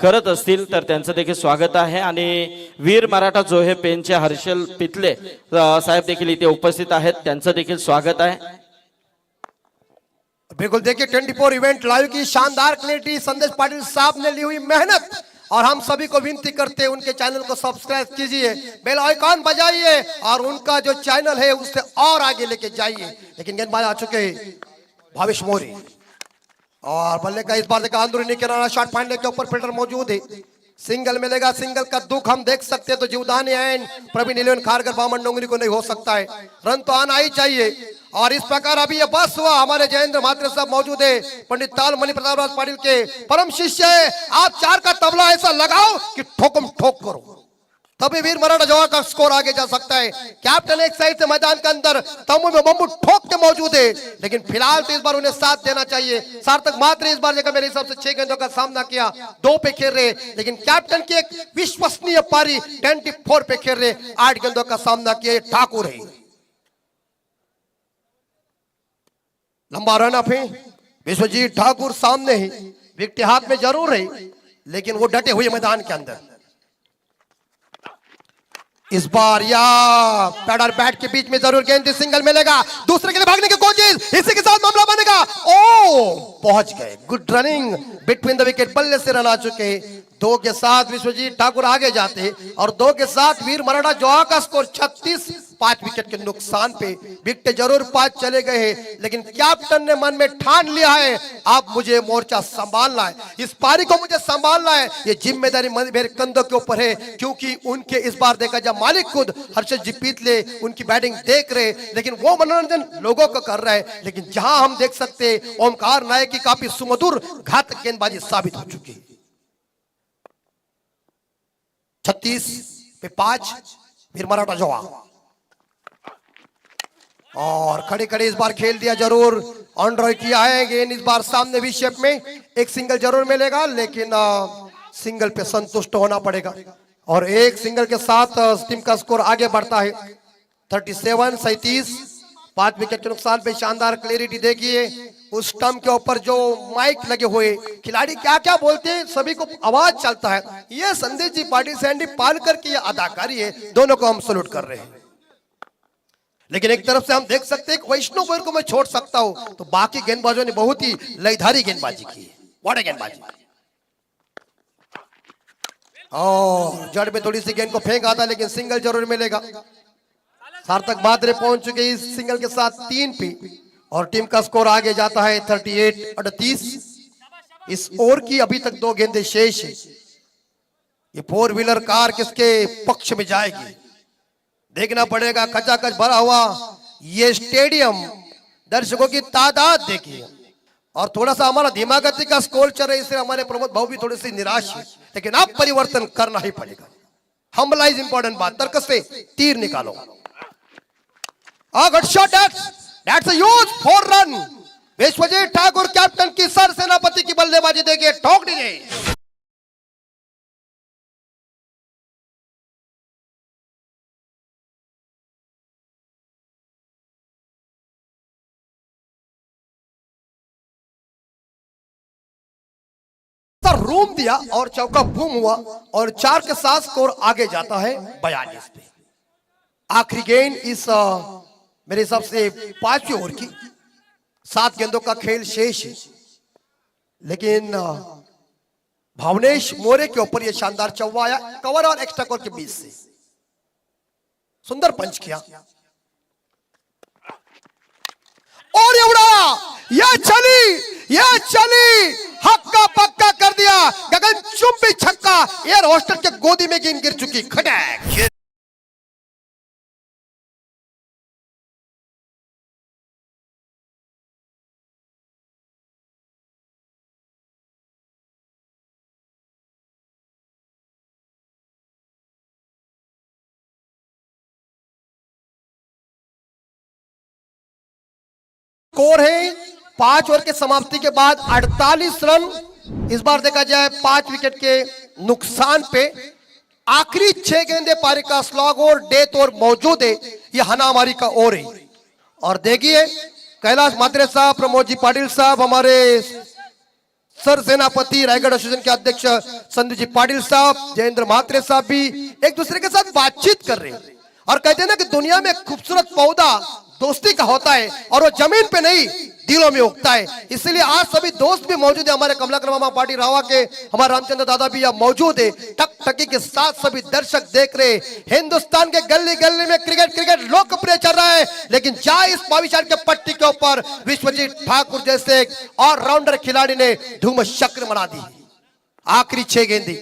करत असतील तर त्यांचं देखील स्वागत आहे। आणि वीर मराठा जोहे पेनचे हर्षल पितले साहेब देखील इथे उपस्थित आहेत, त्यांचं देखील स्वागत आहे। बिल्कुल देखिए 24 इवेंट लाइव की शानदार क्लियरिटी संदेश पाटिल साहब ने ली हुई मेहनत, और हम सभी को विनती करते हैं उनके चैनल को सब्सक्राइब कीजिए, बेल आइकॉन बजाइए, और उनका जो चैनल है उससे और आगे लेके जाइए। लेकिन गेंदबाज आ चुके हैं भावेश मोरी, और बल्ले का इस बार देखा अंदरूनी किनारा शॉट पॉइंट के ऊपर फील्डर मौजूद है, सिंगल मिलेगा। सिंगल का दुख हम देख सकते हैं, तो जीवदानी एंड प्रवीण 11 खारगर बामन डोंगरी को नहीं हो सकता है, रन तो आना ही चाहिए। और इस प्रकार अभी ये बस हुआ, हमारे जयेंद्र म्हात्रे साहब मौजूद है, पंडित ताल मणि प्रताप पाटिल के परम शिष्य है। आप 4 का तबला ऐसा लगाओ कि ठोकम ठोक करो, तभी वीर मराठा जोहा का स्कोर आगे जा सकता है। कैप्टन एक साइड से मैदान के अंदर तंबू में बम्बू ठोक के मौजूद है, लेकिन फिलहाल तो इस बार उन्हें साथ देना चाहिए। सार्थक मात्रे इस बार जगह मेरे हिसाब से 6 गेंदों का सामना किया, 2 पे खेल रहे, लेकिन कैप्टन की एक विश्वसनीय पारी 24 पे खेल रहे, 8 गेंदों का सामना किया ठाकुर है। लंबा रन अप है, विश्वजीत ठाकुर सामने ही, विकेट हाथ में जरूर है, लेकिन वो डटे हुए मैदान के अंदर। इस बार या पैड और बैट के बीच में जरूर गेंद, सिंगल मिलेगा, दूसरे के लिए भागने की कोशिश, इसी के साथ मामला बनेगा। ओ पहुंच गए, good running between the wicket, बल्ले से रन आ चुके। 2 के साथ विश्वजीत ठाकुर आगे जाते, और 2 के साथ वीर मराठा जोहा का स्कोर 36, 5 विकेट के नुकसान पे। विकेट जरूर 5 चले गए हैं, लेकिन कैप्टन ने मन में ठान लिया है, आप मुझे मोर्चा संभालना है, इस पारी को मुझे संभालना है, ये जिम्मेदारी मेरे कंधों के ऊपर है। क्योंकि उनके इस बार देखा जाए मालिक खुद हर्षद जी पीतले उनकी बैटिंग देख रहे, लेकिन वो मनोरंजन लोगों को कर रहा है। लेकिन जहां हम देख सकते हैं ओमकार नायक की काफी सुमधुर घातक गेंदबाजी साबित हो चुकी है। 36 पे 5 वीर मराठा जोहा, और खड़े खड़े इस बार खेल दिया जरूर, ऑन ड्रॉय किया है, गेंद इस बार सामने वी शेप में, एक सिंगल जरूर मिलेगा, लेकिन सिंगल पे संतुष्ट होना पड़ेगा, और एक सिंगल के साथ टीम का स्कोर आगे बढ़ता है 37, 37, 5 विकेट के नुकसान पे। शानदार क्लियरिटी देखिए, उस स्टंप के ऊपर जो माइक लगे हुए खिलाड़ी क्या क्या बोलते हैं, सभी को आवाज चलता है। ये संदेश जी पाटिल सैंडी पालकर की अदाकारी है, दोनों को हम सैल्यूट कर रहे हैं। लेकिन एक तरफ से हम देख सकते हैं वैष्णव भोईर को मैं छोड़ सकता हूं, तो बाकी गेंदबाजों ने बहुत ही लयधारी गेंदबाजी की है। व्हाट अ गेंदबाजी। और जड़ में थोड़ी सी गेंद को फेंक आता, लेकिन सिंगल जरूर मिलेगा। सार्थक मात्रे पहुंच चुके इस सिंगल के साथ 3 पे, और टीम का स्कोर आगे जाता है 38-38। इस ओवर की अभी तक 2 गेंदें शेष है। ये 4 व्हीलर कार किसके पक्ष में जाएगी, देखना पड़ेगा। खचाखच भरा हुआ ये स्टेडियम, दर्शकों की तादाद देखिए, और थोड़ा सा हमारा धीमा गति का स्कोर चल रहा है, इसलिए हमारे प्रमोद भाव भी थोड़ी सी निराश है, लेकिन अब परिवर्तन करना ही पड़ेगा। हमला इज इंपॉर्टेंट बात, तर्क से तीर निकालो। Good shot, that's a huge 4 run. Vishwajeet Thakur captain की सर सेनापति की बल्लेबाजी देखिए, ठोक दी गई। रूम दिया और चौका बूम हुआ, और 4 के साथ स्कोर आगे जाता है 42 पे। आखिरी गेंद इस मेरे हिसाब से 5वीं ओवर की, 7 गेंदों का खेल शेष है, लेकिन भावनेश मोरे के ऊपर यह शानदार चौवा आया, कवर और एक्स्ट्रा कवर के बीच से सुंदर पंच किया, और ये उड़ा, यह चली, हक्का पक्का कर दिया, गगन चुंबी छक्का, एयर होस्टर के गोदी में गेंद गिर चुकी। खटैक स्कोर है 5 ओवर के समाप्ति के बाद 48 रन। इस बार देखा जाए 5 विकेट के नुकसान पे आखिरी 6 गेंदे पारी का स्लॉग और डेथ और मौजूद है, ये हनामारी का ओवर है। और देखिए कैलाश मात्रे साहब, प्रमोद जी पाटिल साहब, हमारे सर सेनापति रायगढ़ एसोसिएशन के अध्यक्ष संदीप जी पाटिल साहब, जयेंद्र मात्रे साहब भी एक दूसरे के साथ बातचीत कर रहे हैं, और कहते हैं ना कि दुनिया में खूबसूरत पौधा दोस्ती का होता है, और वो जमीन पे नहीं दिलों में उगता है। इसलिए आज सभी दोस्त भी मौजूद है, हमारे कमलाकर मामा पार्टी रावा के, हमारे रामचंद्र दादा भी यहाँ मौजूद है। टकटकी के साथ सभी दर्शक देख रहे। हिंदुस्तान के गली गली में क्रिकेट लोकप्रिय चल रहा है, लेकिन जाए इस पाविशाल के पट्टी के ऊपर विश्वजीत ठाकुर जैसे एक ऑलराउंडर खिलाड़ी ने धूम चक्र मना दी। आखिरी 6 गेंदे,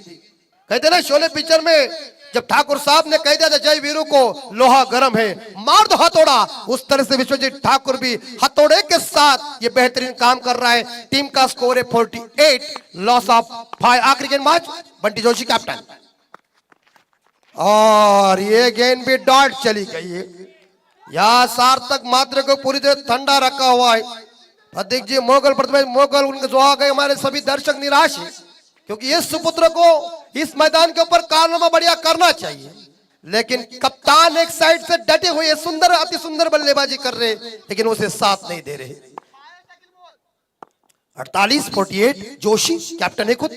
कहते ना शोले पिक्चर में जब ठाकुर साहब ने कह दिया था जय वीरू को लोहा गर्म है, मार दो हथौड़ा, उस तरह से विश्वजीत ठाकुर भी हथौड़े के साथ ये बेहतरीन काम कर रहा है। टीम का स्कोर है 48, लॉस ऑफ 5। आखिरी गेंद मैच, बंटी जोशी कैप्टन, और ये गेंद भी डॉट चली गई है। यहाँ सार्थक मात्र को पूरी तरह ठंडा रखा हुआ है। प्रतीक जी मोगल प्रतिभा मोगल उनके जो आ गए, हमारे सभी दर्शक निराश है, क्योंकि इस सुपुत्र को इस मैदान के ऊपर कारनामा बढ़िया करना चाहिए, लेकिन कप्तान एक साइड से डटे हुए सुंदर अति सुंदर बल्लेबाजी कर रहे, लेकिन उसे साथ नहीं दे रहे। 48-48 जोशी कैप्टन है खुद,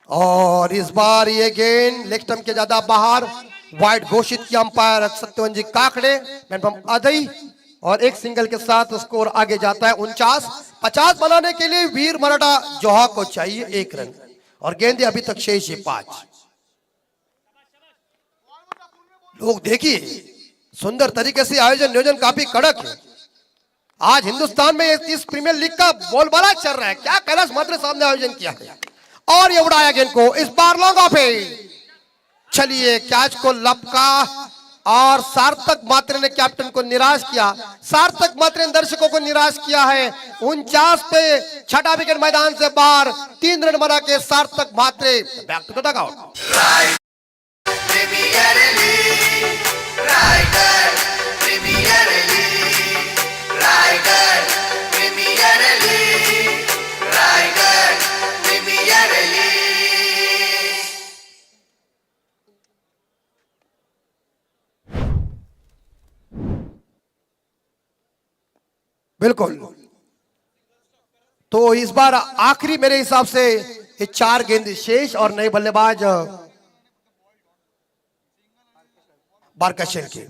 और इस बार ये गेंद लेग स्टंप के ज्यादा बाहर, वाइड घोषित किया अंपायर सत्यवन जी काकड़े, अदई, और एक सिंगल के साथ स्कोर आगे जाता है 49-50 बनाने के लिए वीर मराठा जोहा को चाहिए 1 रन, और गेंदे अभी तक शेष है 5। लोग देखिए सुंदर तरीके से आयोजन नियोजन काफी कड़क है। आज हिंदुस्तान में इस प्रीमियर लीग का बोलबाला चल रहा है, क्या कैलाश मात्र सामने आयोजन किया है, और ये उड़ाया गेंद को, इस बार लॉन्ग ऑफ है। चलिए कैच को लपका, और सार्थक मात्रे ने कैप्टन को निराश किया, सार्थक मात्रे ने दर्शकों को निराश किया है। 49 पे 6ठा विकेट मैदान से बाहर, 3 रन बना के सार्थक मात्रे बैक टू द डगआउट। बिल्कुल, तो इस बार आखिरी मेरे हिसाब से ये 4 गेंद शेष, और नए बल्लेबाज बारकाशेर के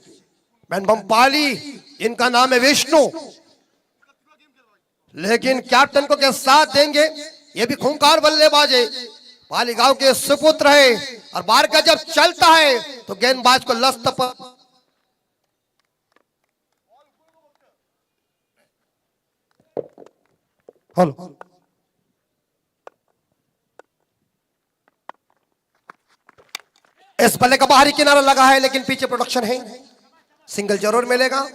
पाली, इनका नाम है विष्णु, लेकिन कैप्टन को क्या साथ देंगे, ये भी खूंखार बल्लेबाज है। पाली गांव के सुपुत्र है और बार का जब चलता है तो गेंदबाज को लस्त पर हेलो इस बल्ले का बाहरी किनारा लगा है लेकिन पीछे प्रोडक्शन है, सिंगल जरूर मिलेगा।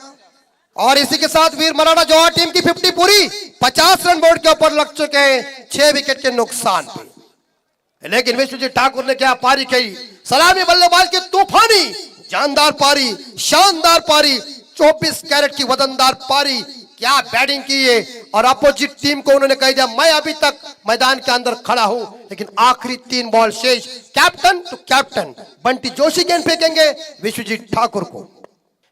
और इसी के साथ वीर मराठा जवाहर टीम की 50 पूरी, 50 रन बोर्ड के ऊपर लग चुके हैं 6 विकेट के नुकसान पे। लेकिन विश्वजीत ठाकुर ने क्या पारी की, सलामी बल्लेबाज की तूफानी जानदार पारी, शानदार पारी, 24 कैरेट की वजनदार पारी, क्या बैटिंग की है। और अपोजिट टीम को उन्होंने कह दिया मैं अभी तक मैदान के अंदर खड़ा हूं, लेकिन आखिरी 3 बॉल शेष, captain to captain Bunty Joshi गेंद फेंकेंगे विश्वजीत ठाकुर को।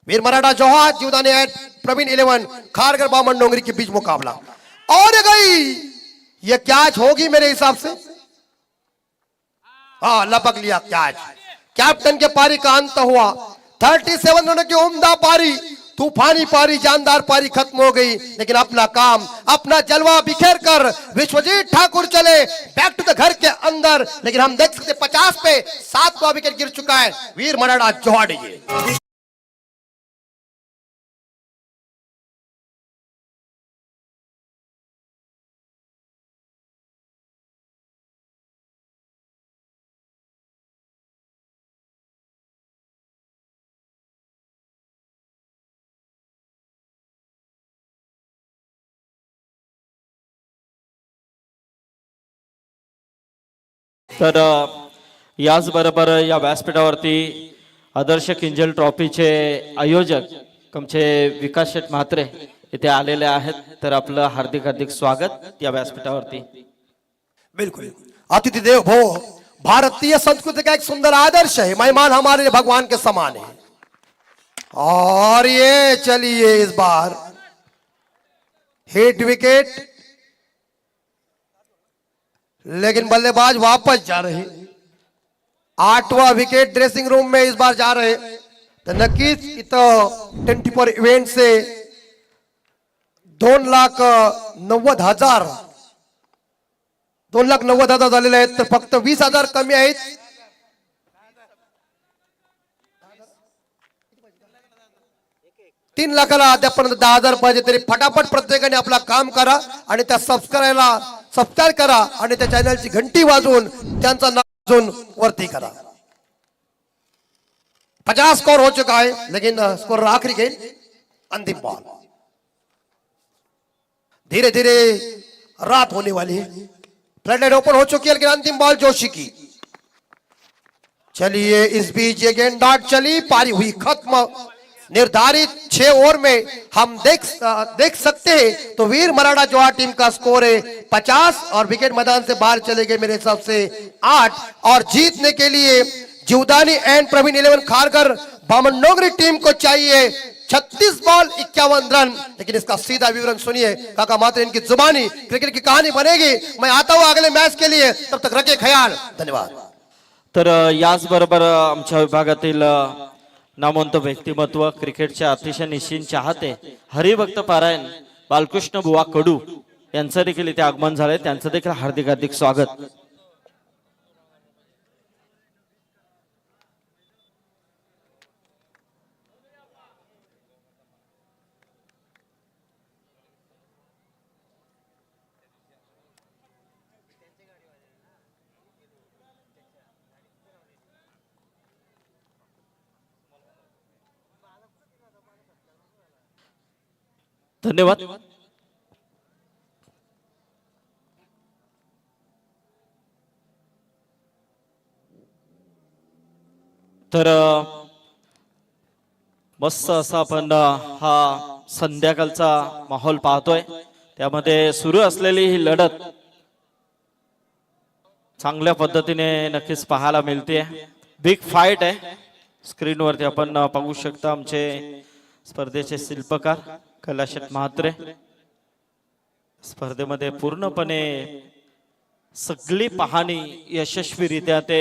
Veer Maratha Jauhar Jivdani at Praveen 11 Kharghar Bamandongri K beach मुकाबला और गई, ये कैच होगी मेरे हिसाब से, हाँ लपक लिया कैच। कैप्टन के पारी का अंत हुआ, 37 रनों की उम्दा पारी, तूफानी पारी, जानदार पारी खत्म हो गई। लेकिन अपना काम, अपना जलवा बिखेर कर विश्वजीत ठाकुर चले बैक टू द घर के अंदर। लेकिन हम देख सकते 50 पे 7वां विकेट गिर चुका है वीर मराठा जौहर जी। तर याचबरोबर या व्यासपीठावरती आदर्श किंजल ट्रॉफीचे आयोजक आमचे विकास शेठ म्हात्रे इथे आलेले आहेत, तर आपलं हार्दिक हार्दिक स्वागत या व्यासपीठावरती। बिल्कुल, अतिथि देव भो भारतीय संस्कृति का एक सुंदर आदर्श है, मेहमान हमारे लिए भगवान के समान है। और ये चलिए इस बार हिट विकेट, लेकिन बल्लेबाज वापस जा रहे, 8वां विकेट ड्रेसिंग रूम में इस बार जा रहे। तर नक्कीच इथं 24 इव्हेंट से 2,90,000 झालेले आहेत, तर फक्त 20,000 कमी आहेत। तीन लाखाला अद्यापर्यंत 10,000 पाहिजे, तरी फटाफट प्रत्येकाने आपला काम करा आणि त्या सबस्क्राईब करा आणि त्या चॅनलची घंटी वाजवून त्यांचा नाव वाजवून वरती करा। 50 स्कोर हो चुका है, लेकिन स्कोर आखिरी गेंद, अंतिम बॉल। धीरे धीरे रात होने वाली है, फ्लड लाइट ओपन हो चुकी है, लेकिन अंतिम बॉल जोशी की। चलिए इस बीच ये गेंद डॉट चली, पारी हुई खत्म। निर्धारित 6 ओवर में हम देख सकते हैं तो वीर मराठा जौहर टीम का स्कोर है 50 और विकेट मैदान से बाहर चले गए मेरे हिसाब से 8। और जीतने के लिए जीवदानी एंड प्रवीण 11 खारगर बामन डोंगरी टीम को चाहिए 36 बॉल 51 रन। लेकिन इसका सीधा विवरण सुनिए काका मात्र, इनकी जुबानी क्रिकेट की कहानी बनेगी। मैं आता हूं अगले मैच के लिए, तब तक रखे ख्याल, धन्यवाद। तर याचबरोबर आमच्या विभागातील नामवंत व्यक्तिमत्व, क्रिकेटचे अतिशय निश्चित चाहते, हरिभक्त पारायण बालकृष्ण बुवा कडू यांचं देखील इथे आगमन झालंय, त्यांचं देखील हार्दिक हार्दिक स्वागत। धन्यवाद। तर मस्त असा आपण हा संध्याकाळचा माहोल पाहतोय, त्यामध्ये सुरू असलेली ही लढत चांगल्या पद्धतीने नक्कीच पाहायला मिळते। बिग फाइट आहे, स्क्रीनवरती आपण पाहू शकता आमचे स्पर्धेचे शिल्पकार कैलाश शेठ म्हात्रे स्पर्धेमध्ये पूर्णपणे सगळी पाहणी यशस्वीरित्या ते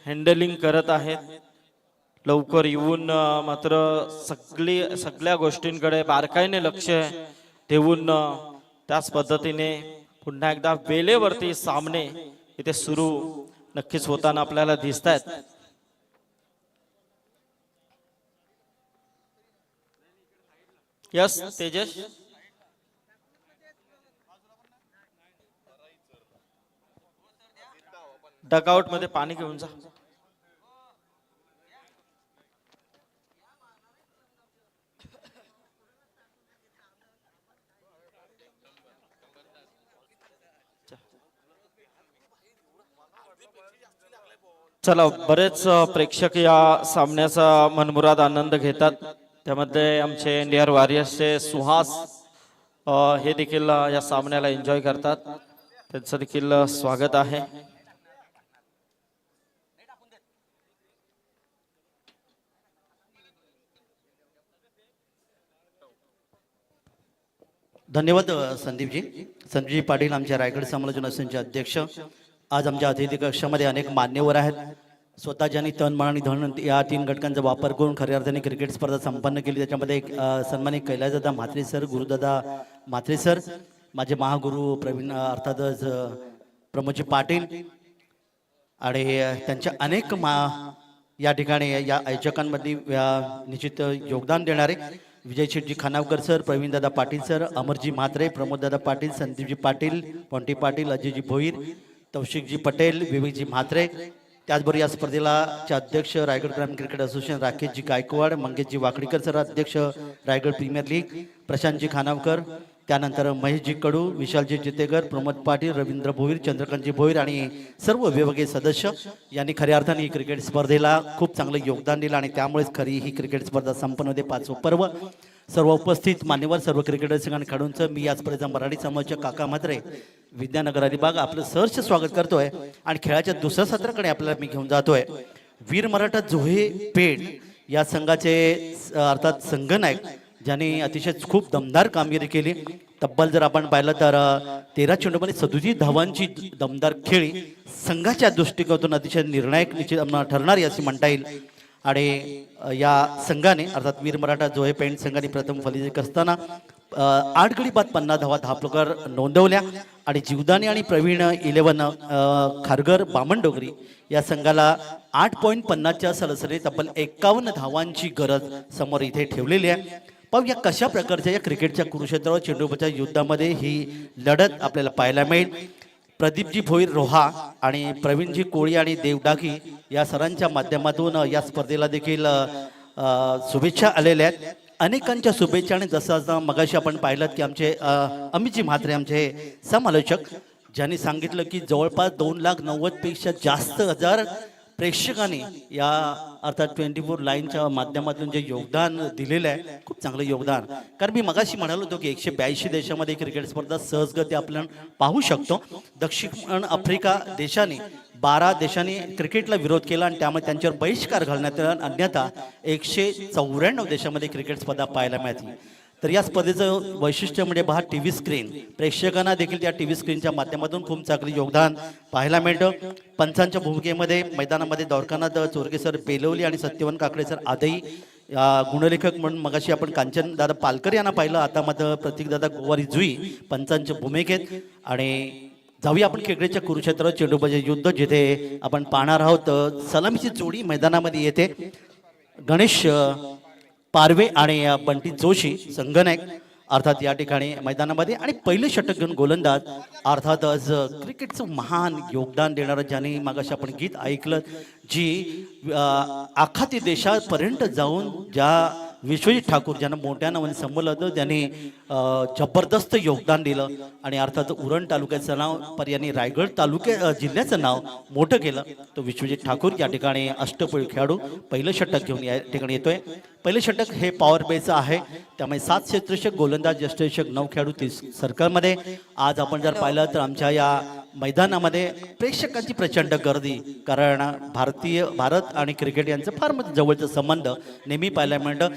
हँडलिंग करत आहेत। लवकर येऊन मात्र सगळ्या गोष्टींकडे बारकाईने लक्ष ठेवून त्याच पद्धतीने पुन्हा एकदा वेळेवरती सामने इथे सुरू नक्कीच होताना आपल्याला दिसत आहेत. यस तेजस, डकआउट मध्ये पाणी घेऊन जा. चला, बरेच प्रेक्षक या सामन्याचा मनमुराद आनंद घेतात. त्यामध्ये आमचे इंडियन वॉरियर्सचे सुहास हे देखील या सामन्याला एन्जॉय करतात. त्यांचं देखील स्वागत आहे. धन्यवाद संदीपजी पाटील, आमच्या रायगड समालोचन असंचे अध्यक्ष. आज आमच्या अतिथी कक्षामध्ये अनेक मान्यवर आहेत. स्वतः ज्यांनी तन मन आणि धन या 3 घटकांचा वापर करून खऱ्या अर्थाने क्रिकेट स्पर्धा संपन्न केली. त्याच्यामध्ये सन्मानित कैलासदादा म्हात्रे सर, गुरुदादा म्हात्रे सर, माझे महागुरु प्रवीण अर्थातच प्रमोदजी पाटील आणि त्यांच्या अनेक या ठिकाणी या आयोजकांमध्ये निश्चित योगदान देणारे विजय शेटजी खानावकर सर, प्रवीणदादा पाटील सर, अमरजी म्हात्रे, प्रमोददादा पाटील, संदीपजी पाटील, पोंटी पाटील, अजयजी भोईर, तौशिकजी पटेल, विवेकजी म्हात्रे. त्याचबरोबर या स्पर्धेला अध्यक्ष रायगड ग्रामीण cricket association Rakeshji Gaikwad, मंगेशजी Wakdikar sir अध्यक्ष रायगड प्रीमियर लीग, प्रशांतजी खानावकर, त्यानंतर महेशजी कडू, विशालजी जितेकर, प्रमोद पाटील, रवींद्र भोईर, चंद्रकांतजी भोईर आणि सर्व विभागीय सदस्य यांनी खऱ्या अर्थाने ही क्रिकेट स्पर्धेला खूप चांगलं योगदान दिलं आणि त्यामुळेच खरी ही क्रिकेट स्पर्धा संपन्न होते. 5वं पर्व. सर्व उपस्थित मान्यवर सर्व क्रिकेटर्स आणि खेळाडूंचं मी या स्पर्धेचा मराठी समाजाच्या काका म्हात्रे विद्यानगर अलिबाग आपलं सहर्ष स्वागत करतोय आणि खेळाच्या दुसऱ्या सत्राकडे आपल्याला मी घेऊन जातोय. वीर मराठा जोहे पेठ या संघाचे अर्थात संघनायक ज्यांनी अतिशय खूप दमदार कामगिरी केली. तब्बल जर आपण पाहिलं तर 13 चेंडूमध्ये 37 धावांची दमदार खेळी संघाच्या दृष्टिकोनातून अतिशय निर्णायक निश्चित ठरणारी अशी म्हणता येईल. आणि या संघाने अर्थात वीर मराठा जोहे पेंट संघाने प्रथम फलंदाजी करताना 8 गडी बाद 50 धावा धापलकर नोंदवल्या आणि जीवदानी आणि प्रवीण 11 खारघर बामणडोगरी या संघाला 8.50च्या सरासरी तब्बल 51 धावांची गरज समोर इथे ठेवलेली आहे. पाहूया कशा प्रकारच्या या क्रिकेटच्या कुरुक्षेत्रावर चेंडूच्या युद्धामध्ये ही लढत आपल्याला पाहायला मिळेल. प्रदीपजी भोईर रोहा आणि प्रवीणजी कोळी आणि देवडागी या सरांच्या माध्यमातून या स्पर्धेला देखील शुभेच्छा आलेल्या आहेत. अनेकांच्या शुभेच्छा आणि जसं मगाशी आपण पाहिलं की आमचे अमितजी म्हात्रे आमचे समालोचक ज्यांनी सांगितलं की जवळपास 2,90,000पेक्षा जास्त हजार प्रेक्षकांनी या अर्थात 24 लाईनच्या माध्यमातून जे योगदान दिलेलं आहे खूप चांगलं योगदान. कारण मी मगाशी म्हणालो होतो की 182 देशामध्ये क्रिकेट स्पर्धा सहजगती आपण पाहू शकतो. दक्षिण आफ्रिका देशाने 12 देशांनी क्रिकेटला विरोध केला आणि त्यामुळे त्यांच्यावर बहिष्कार घालण्यात आला. अन्यथा 194 देशामध्ये क्रिकेट स्पर्धा पाहायला मिळते. तर या स्पर्धेचं वैशिष्ट्य म्हणजे पहा टी व्ही स्क्रीन. प्रेक्षकांना देखील त्या टी व्ही स्क्रीनच्या माध्यमातून खूप चांगले योगदान पाहायला मिळतं. पंचांच्या भूमिकेमध्ये मैदानामध्ये द्वारकानाथ चोरगे सर बेलवली आणि सत्यवान काकडे सर आदई गुणलेखक म्हणून मगाशी आपण कांचन दादा पालकर यांना पाहिलं. आता मात्र प्रतीकदादा गोवारी जुई पंचांच्या भूमिकेत. आणि जाऊया आपण क्रिकेटच्या कुरुक्षेत्रावर चेंडूबाजी युद्ध जिथे आपण पाहणार आहोत. सलामीची जोडी मैदानामध्ये येते. गणेश पारवे आणि बंटी जोशी संघनायक अर्थात या ठिकाणी मैदानामध्ये आणि पहिले षटक घेऊन गोलंदाज अर्थातच क्रिकेटचं महान योगदान देणारं ज्यांनी मागाशी आपण गीत ऐकलं जी आखाती देशापर्यंत जाऊन ज्या विश्वजित ठाकूर ज्यांना मोठ्या नावाने संबोधलं होतं त्यांनी जबरदस्त योगदान दिलं आणि अर्थात उरण तालुक्याचं नाव पर्यानी रायगड जिल्ह्याचं नाव मोठं केलं. तो विश्वजित ठाकूर या ठिकाणी अष्टपैलू खेळाडू पहिलं षटक घेऊन या ठिकाणी येतोय. पहिले षटक हे पॉवर बेचं आहे त्यामुळे 7 क्षेत्ररक्षक गोलंदाज यष्टरक्षक 9 खेळाडू 30 सर्कलमध्ये. आज आपण जर पाहिलं तर आमच्या या मैदानामध्ये प्रेक्षकांची प्रचंड गर्दी कारण भारत आणि क्रिकेट यांचं फार जवळचं संबंध नेहमी पाहायला मिळतं.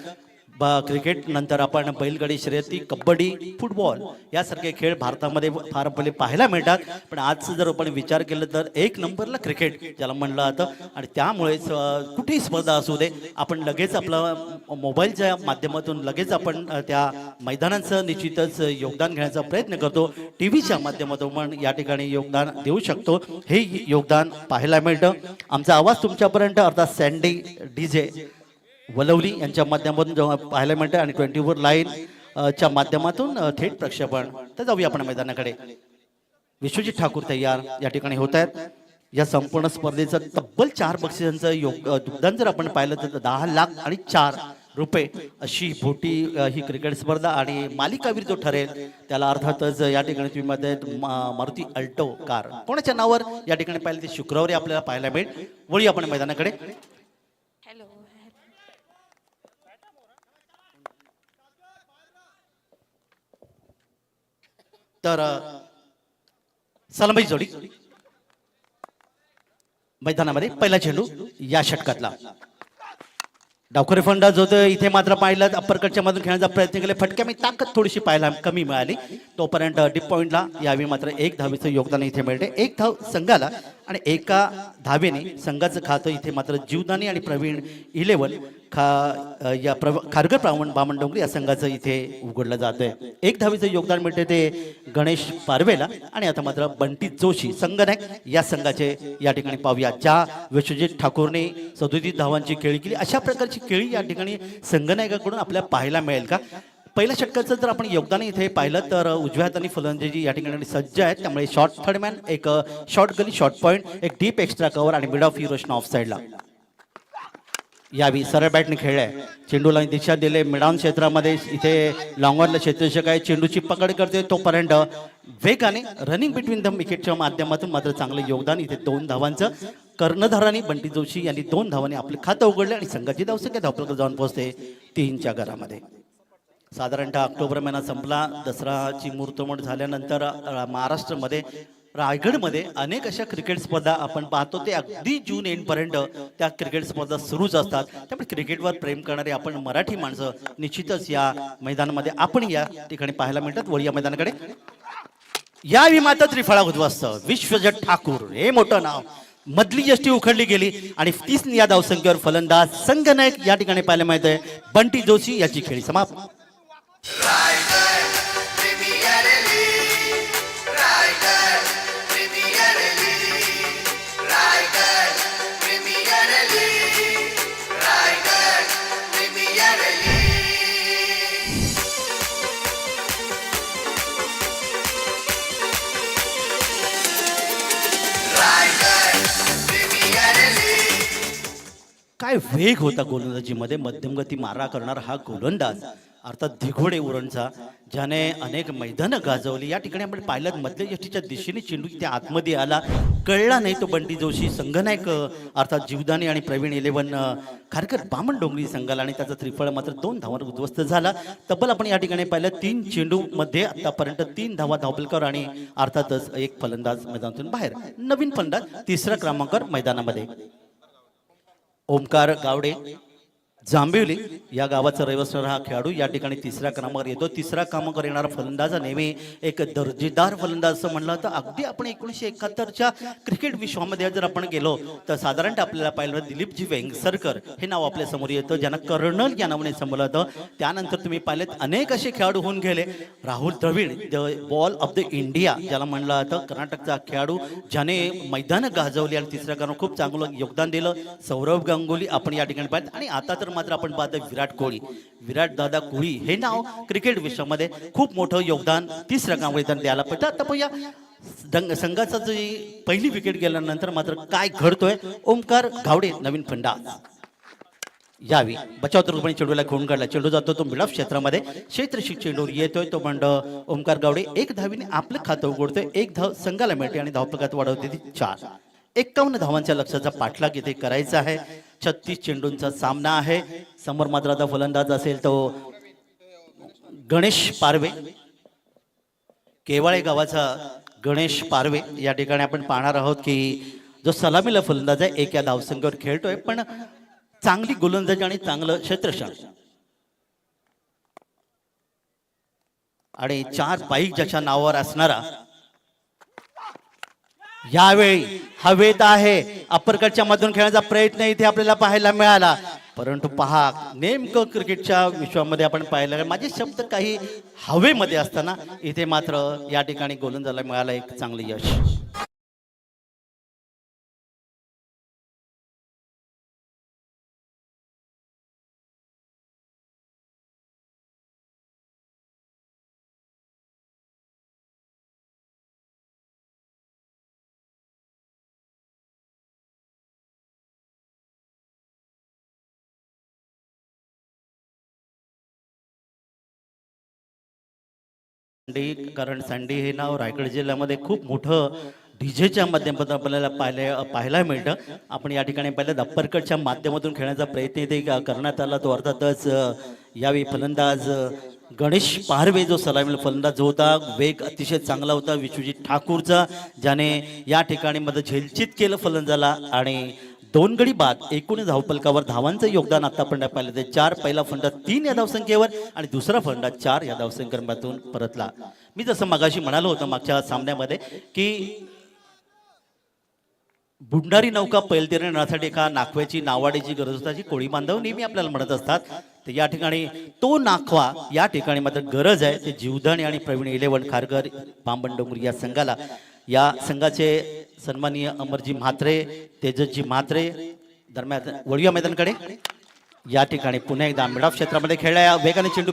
क्रिकेट नंतर आपण बैलगाडी शर्यती, कबड्डी, फुटबॉल यासारखे खेळ भारतामध्ये फार पहिले पाहायला मिळतात. पण आज जर आपण विचार केला तर एक नंबरला क्रिकेट ज्याला म्हणलं जातं. आणि त्यामुळे कुठेही स्पर्धा असू दे, आपण लगेच आपलं मोबाईलच्या माध्यमातून लगेच आपण त्या मैदानाचं निश्चितच योगदान घेण्याचा प्रयत्न करतो. टी व्हीच्या माध्यमातून पण या ठिकाणी योगदान देऊ शकतो. हे योगदान पाहायला मिळतं. आमचा आवाज तुमच्यापर्यंत अर्थात सँडी डीजे वलवली यांच्या माध्यमातून जेव्हा पाहायला मिळतं आणि 24 लाईन च्या माध्यमातून थेट प्रक्षेपण. तर जाऊया आपण मैदानाकडे. विश्वजित ठाकूर तयार या ठिकाणी होत आहेत. या संपूर्ण स्पर्धेचं तब्बल 4 बक्षिसांचं योगदान जर आपण पाहिलं तर 10 लाख आणि 4 रुपये अशी मोठी ही क्रिकेट स्पर्धा. आणि मालिकावीर जो ठरेल त्याला अर्थातच या ठिकाणी तुम्ही मध्ये मारुती अल्टो कार कोणाच्या नावावर या ठिकाणी पाहिलं ते शुक्रवारी आपल्याला पाहायला मिळेल. वळी आपण मैदानाकडे. तर सलामी जोडी मैदानामध्ये पहिला चेंडू या षटकातला. डावखरे फलंदाज होतं इथे मात्र पाहिलं अप्परकटच्या मधून खेळण्याचा प्रयत्न केला. फटक्या मी ताकद थोडीशी पाहायला कमी मिळाली. तोपर्यंत डीप पॉइंटला यावेळी मात्र 1 धावेचं योगदान इथे मिळते. 1 धाव संघाला आणि 1 धावेने संघाचं खातं इथे मात्र जीवदानी आणि प्रवीण 11 या खारघर बामण डोंगरी या संघाचं इथे उघडलं जातंय. 1 धावेचं योगदान मिळते ते गणेश पारवेला. आणि आता मात्र बंटी जोशी संघनायक या संघाचे या ठिकाणी पाहूया. ज्या विश्वजित ठाकूरने 37 धावांची खेळी केली अशा प्रकारची खेळी या ठिकाणी संघनायकाकडून आपल्याला पाहायला मिळेल का? पहिल्या षटकाचं जर आपण योगदान इथे पाहिलं तर उजव्या हाताने फलंदाजी या ठिकाणी सज्ज आहेत. त्यामुळे शॉर्ट थर्डमॅन, एक शॉर्ट गली शॉर्ट पॉईंट, एक डीप एक्स्ट्रा कव्हर आणि मिड ऑफ युरोशन ऑफ साईडला. यावी सरळ बॅटने खेळलाय. चेंडूला दिशा दिले मिडाऊन क्षेत्रामध्ये. इथे लॉंगॉनला क्षेत्ररक्षक आहे. चेंडूची पकड करते तोपर्यंत वेगाने रनिंग बिटवीन द विकेटच्या माध्यमातून मात्र चांगलं योगदान. इथे 2 धावांचं कर्णधाराने बंटी जोशी यांनी 2 धावांनी आपले खातं उघडले आणि संघाची धावसंख्या धावपळाकडे जाऊन पोहोचते 3च्या घरामध्ये. साधारणतः ऑक्टोबर महिना संपला. दसराची मुहूर्तमेढ झाल्यानंतर महाराष्ट्रामध्ये रायगडमध्ये अनेक अशा क्रिकेट स्पर्धा आपण पाहतो. ते अगदी जून एंडपर्यंत त्या क्रिकेट स्पर्धा सुरूच असतात. त्यामुळे क्रिकेटवर प्रेम करणारे आपण मराठी माणसं निश्चितच या मैदानामध्ये आपण या ठिकाणी पाहायला मिळतात. वळी या मैदानाकडे. या विमानात त्रिफळा उद्ध्वस्त विश्वजित ठाकूर हे मोठं नाव. मधली यष्टी उखडली गेली आणि 30 या धावसंख्येवर फलंदाज संघनायक या ठिकाणी पाहायला मिळतंय बंटी जोशी याची खेळी समाप्त. काय वेग होता गोलंदाजीमध्ये. मध्यमगती मारा करणारा हा गोलंदाज अर्थात दिघोडे उरणचा ज्याने अनेक मैदानं गाजवली. या ठिकाणी आपण पाहिलं मधल्या यष्टीच्या दिशेने चेंडू त्या आतमध्ये आला, कळला नाही. तो बंटी जोशी संघनायक अर्थात जीवदानी आणि प्रवीण 11 खारघर बामण डोंगरी संघाला आणि त्याचा त्रिफळ मात्र 2 धावांवर उद्ध्वस्त झाला. तब्बल आपण या ठिकाणी पाहिलं 3 चेंडू मध्ये आतापर्यंत 3 धावा धावपलकर आणि अर्थातच 1 फलंदाज मैदानातून बाहेर. नवीन फलंदाज 3रा क्रमांकावर मैदानामध्ये ओमकार गावडे जांभिवली या गावाचा रहिवासी हा खेळाडू या ठिकाणी 3ऱ्या क्रमांकावर येतो. 3रा क्रमांकावर येणारा फलंदाज नेहमी एक दर्जेदार फलंदाज असं म्हणलं तर अगदी आपण 1971च्या क्रिकेट विश्वामध्ये जर आपण गेलो तर साधारणतः आपल्याला पाहिलं दिलीपजी वेंगसरकर हे नाव आपल्या समोर येतं, ज्यांना कर्नल या नावाने संबोधलं जातं. त्यानंतर तुम्ही पाहिलेत अनेक असे खेळाडू होऊन गेले. Rahul Dravid the wall of the India ज्याला म्हणलं जातं, कर्नाटकचा खेळाडू ज्याने मैदानं गाजवली आणि 3ऱ्या क्रमांकावर खूप चांगलं योगदान दिलं. सौरव गांगुली आपण या ठिकाणी पाहिलं. आणि आता तर मात्र आपण पाहतो विराट कोहली, विराट दादा कोहली हे नाव क्रिकेट विश्वामध्ये खूप मोठं योगदान 3ऱ्या क्रमांकावर द्यायला पाहिजे. आता पाहूया संघाचा जी पहिली विकेट गेल्यानंतर मात्र काय घडतोय. ओमकार गावडे नवीन फलंदाज यावी बचाव रुपये चेंडूला खेळून काढला. चेंडू जातो तो मिड ऑफ क्षेत्रामध्ये. क्षेत्रशिक चेंडूवर येतोय तो बंड ओमकार गावडे 1 धावीने आपलं खातं उघडतोय. 1 धाव संघाला मिळते आणि धावपकात वाढवते ती 4. 51 धावांच्या लक्ष्याचा पाठलाग इथे करायचा आहे. 36 चेंडूंचा सामना आहे. समोर मात्र आता फलंदाज असेल तो गणेश पारवे, केवाळे गावाचा गणेश पारवे. या ठिकाणी आपण पाहणार आहोत की जो सलामीला फलंदाज आहे 1 या धावसंख्येवर खेळतोय, पण चांगली गोलंदाजी आणि चांगलं क्षेत्ररक्षण आणि 4 बाईक ज्याच्या नावावर असणारा यावेळी हवेत आहे. अप्परकटच्या मधून खेळण्याचा प्रयत्न इथे आपल्याला पाहायला मिळाला, परंतु पहा नेमकं क्रिकेटच्या विश्वामध्ये आपण पाहिलं माझे शब्द काही हवेमध्ये असताना इथे मात्र या ठिकाणी गोलंदाजाला मिळालं एक चांगलं यश. कारण संडे हे नाव रायगड जिल्ह्यामध्ये खूप मोठं डीजेच्या माध्यमातून आपल्याला पाहायला मिळतं. आपण या ठिकाणी पाहिलं अप्परकटच्या माध्यमातून खेळण्याचा प्रयत्न इथे करण्यात आला. तो अर्थातच यावेळी फलंदाज गणेश पारवे जो सलामीला फलंदाज होता, वेग अतिशय चांगला होता विश्वजित ठाकूरचा, ज्याने या ठिकाणी मध्ये झेलचित केलं फलंदाजाला आणि 2 गडी बाद एकूण धावफलकावर धावांचं योगदान आता आपण पाहिलं ते 4. पहिला फलंदाज 3 या धावसंख्येवर आणि दुसरा फलंदाज 4 या धावसंख्येतून परतला. मी जसं मगाशी म्हणालो होतो मागच्या सामन्यामध्ये की बुंडारी नौका पैलतीर येण्यासाठी एका नाखव्याची नावाडीची गरज होती, कोळी बांधव नेहमी आपल्याला म्हणत असतात. तर या ठिकाणी तो नाखवा या ठिकाणी मात्र गरज आहे. ते जीवदानी आणि प्रवीण 11 खारघर बामणडोंगरी या संघाला, या संघाचे सन्माननीय अमरजी म्हात्रे, तेजसजी म्हात्रे दरम्यान वळूया मैदानाकडे. या ठिकाणी पुन्हा एकदा मिड ऑफ क्षेत्रामध्ये खेळल्या वेगाने चेंडू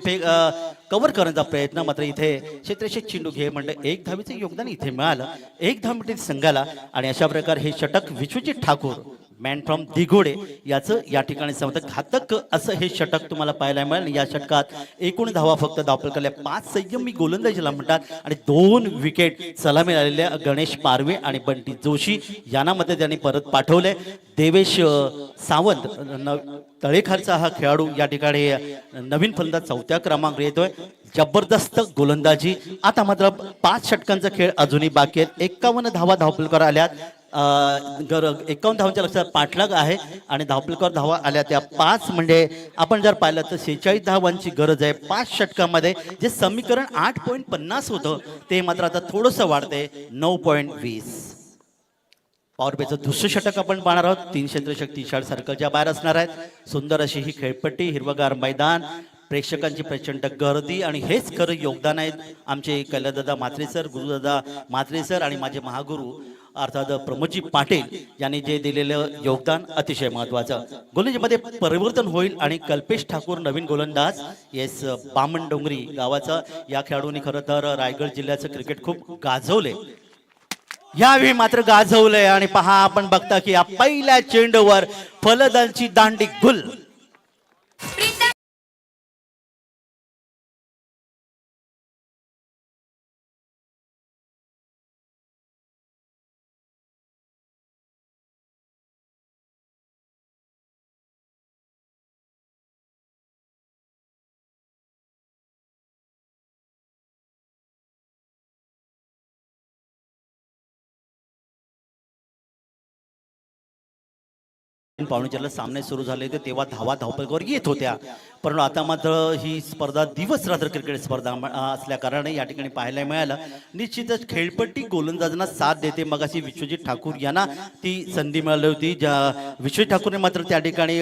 कव्हर करण्याचा प्रयत्न, मात्र इथे क्षेत्रक्षक चेंडू घे म्हणलं 1 धावेचं योगदान इथे मिळालं 1 धाव मिळते संघाला. आणि अशा प्रकारे हे षटक विश्वजित ठाकूर मॅन फ्रॉम दिघोडे याचं या ठिकाणी समजा घातक असं हे षटक तुम्हाला पाहायला मिळेल. या षटकात एकूण धावा फक्त धावफलकाला 5 संयमी गोलंदाजीला म्हणतात आणि 2 विकेट सलामी आलेल्या गणेश पारवे आणि बंटी जोशी यांना मध्ये त्यांनी परत पाठवले. देवेश सावंत तळेखालचा हा खेळाडू या ठिकाणी नवीन फलंदाज 4थ्या क्रमांकावर येतोय. जबरदस्त गोलंदाजी. आता मात्र 5 षटकांचा खेळ अजूनही बाकी आहेत. 51 धावा धावफलकावर आल्यात. 51 धावांच्या लक्षात पाठलाग आहे आणि धावफलकावर धावा आल्या त्या 5, म्हणजे आपण जर पाहिलं तर 46 धावांची गरज आहे 5 षटकामध्ये. जे समीकरण 8.50 होतं ते मात्र आता थोडंसं वाढते 9.20. पॉवर प्लेचं दुसरं षटक आपण पाहणार आहोत. 3 क्षेत्ररक्षक 30 सर्कलच्या बाहेर असणार आहेत. सुंदर अशी ही खेळपट्टी, हिरवगार मैदान, प्रेक्षकांची प्रचंड गर्दी आणि हेच खरं योगदान आहे आमचे कैलासदादा म्हात्रे सर, गुरुदादा म्हात्रे सर आणि माझे महागुरु अर्थात प्रमोदजी पाटील यांनी जे दिलेलं योगदान अतिशय महत्वाचं. गोलंदाजीमध्ये परिवर्तन होईल आणि कल्पेश ठाकूर नवीन गोलंदाज येस बामणडोंगरी गावाचा. या खेळाडूंनी खरं तर रायगड जिल्ह्याचं क्रिकेट खूप गाजवले, यावेळी मात्र गाजवलंय. आणि पहा आपण बघता की या पहिल्या चेंडूवर फलंदाजांची दांडी गुल. पाहुणेच्याला सामने सुरू झाले होते तेव्हा धावा धावपळकावर येत होत्या, परंतु आता मात्र ही स्पर्धा दिवस रात्र क्रिकेट स्पर्धा असल्या कारणाने या ठिकाणी पाहायला मिळालं. निश्चितच खेळपट्टी गोलंदाजांना साथ देते. मगाशी विश्वजित ठाकूर यांना ती संधी मिळाली होती, विश्वजित ठाकूरने मात्र त्या ठिकाणी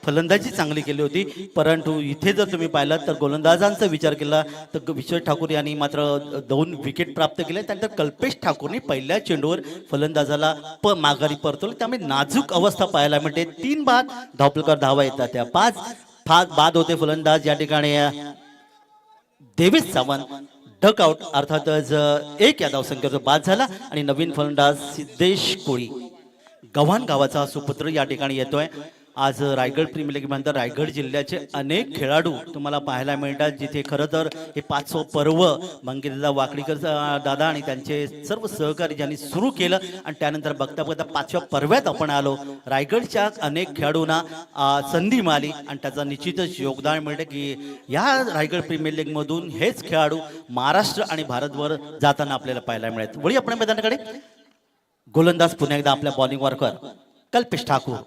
फलंदाजी चांगली केली होती. परंतु इथे जर तुम्ही पाहिलं तर गोलंदाजांचा विचार केला तर विश्वजित ठाकूर यांनी मात्र 2 विकेट प्राप्त केले. त्यानंतर कल्पेश ठाकूरने पहिल्या चेंडूवर फलंदाजाला माघारी परतवलं, त्यामुळे नाजूक अवस्था पाहायला मिळते. 3 बाद धावपलकावर धावा येतात त्या 5 बाद होते. फलंदाज या ठिकाणी देवेश सावंत डकआउट अर्थातच 1 या धावसंख्येचा बाद झाला आणि नवीन फलंदाज सिद्धेश कोळी गव्हाण गावाचा सुपुत्र या ठिकाणी येतोय. आज रायगड प्रीमियर लीग नंतर रायगड जिल्ह्याचे अनेक खेळाडू तुम्हाला पाहायला मिळतात, जिथे खरं तर हे 500 पर्व मंगेशदा वाकडीकर दादा आणि त्यांचे सर्व सहकारी ज्यांनी सुरू केलं आणि त्यानंतर बघता बघता 5व्या पर्व्यात आपण आलो. रायगडच्या अनेक खेळाडूंना संधी मिळाली आणि त्याचं निश्चितच योगदान मिळतं की या रायगड प्रीमियर लीग मधून हेच खेळाडू महाराष्ट्र आणि भारतभर जाताना आपल्याला पाहायला मिळत. वळी आपण मैदानाकडे. गोलंदाज पुन्हा एकदा आपल्या बॉलिंग वर्कर कल्पेश ठाकूर.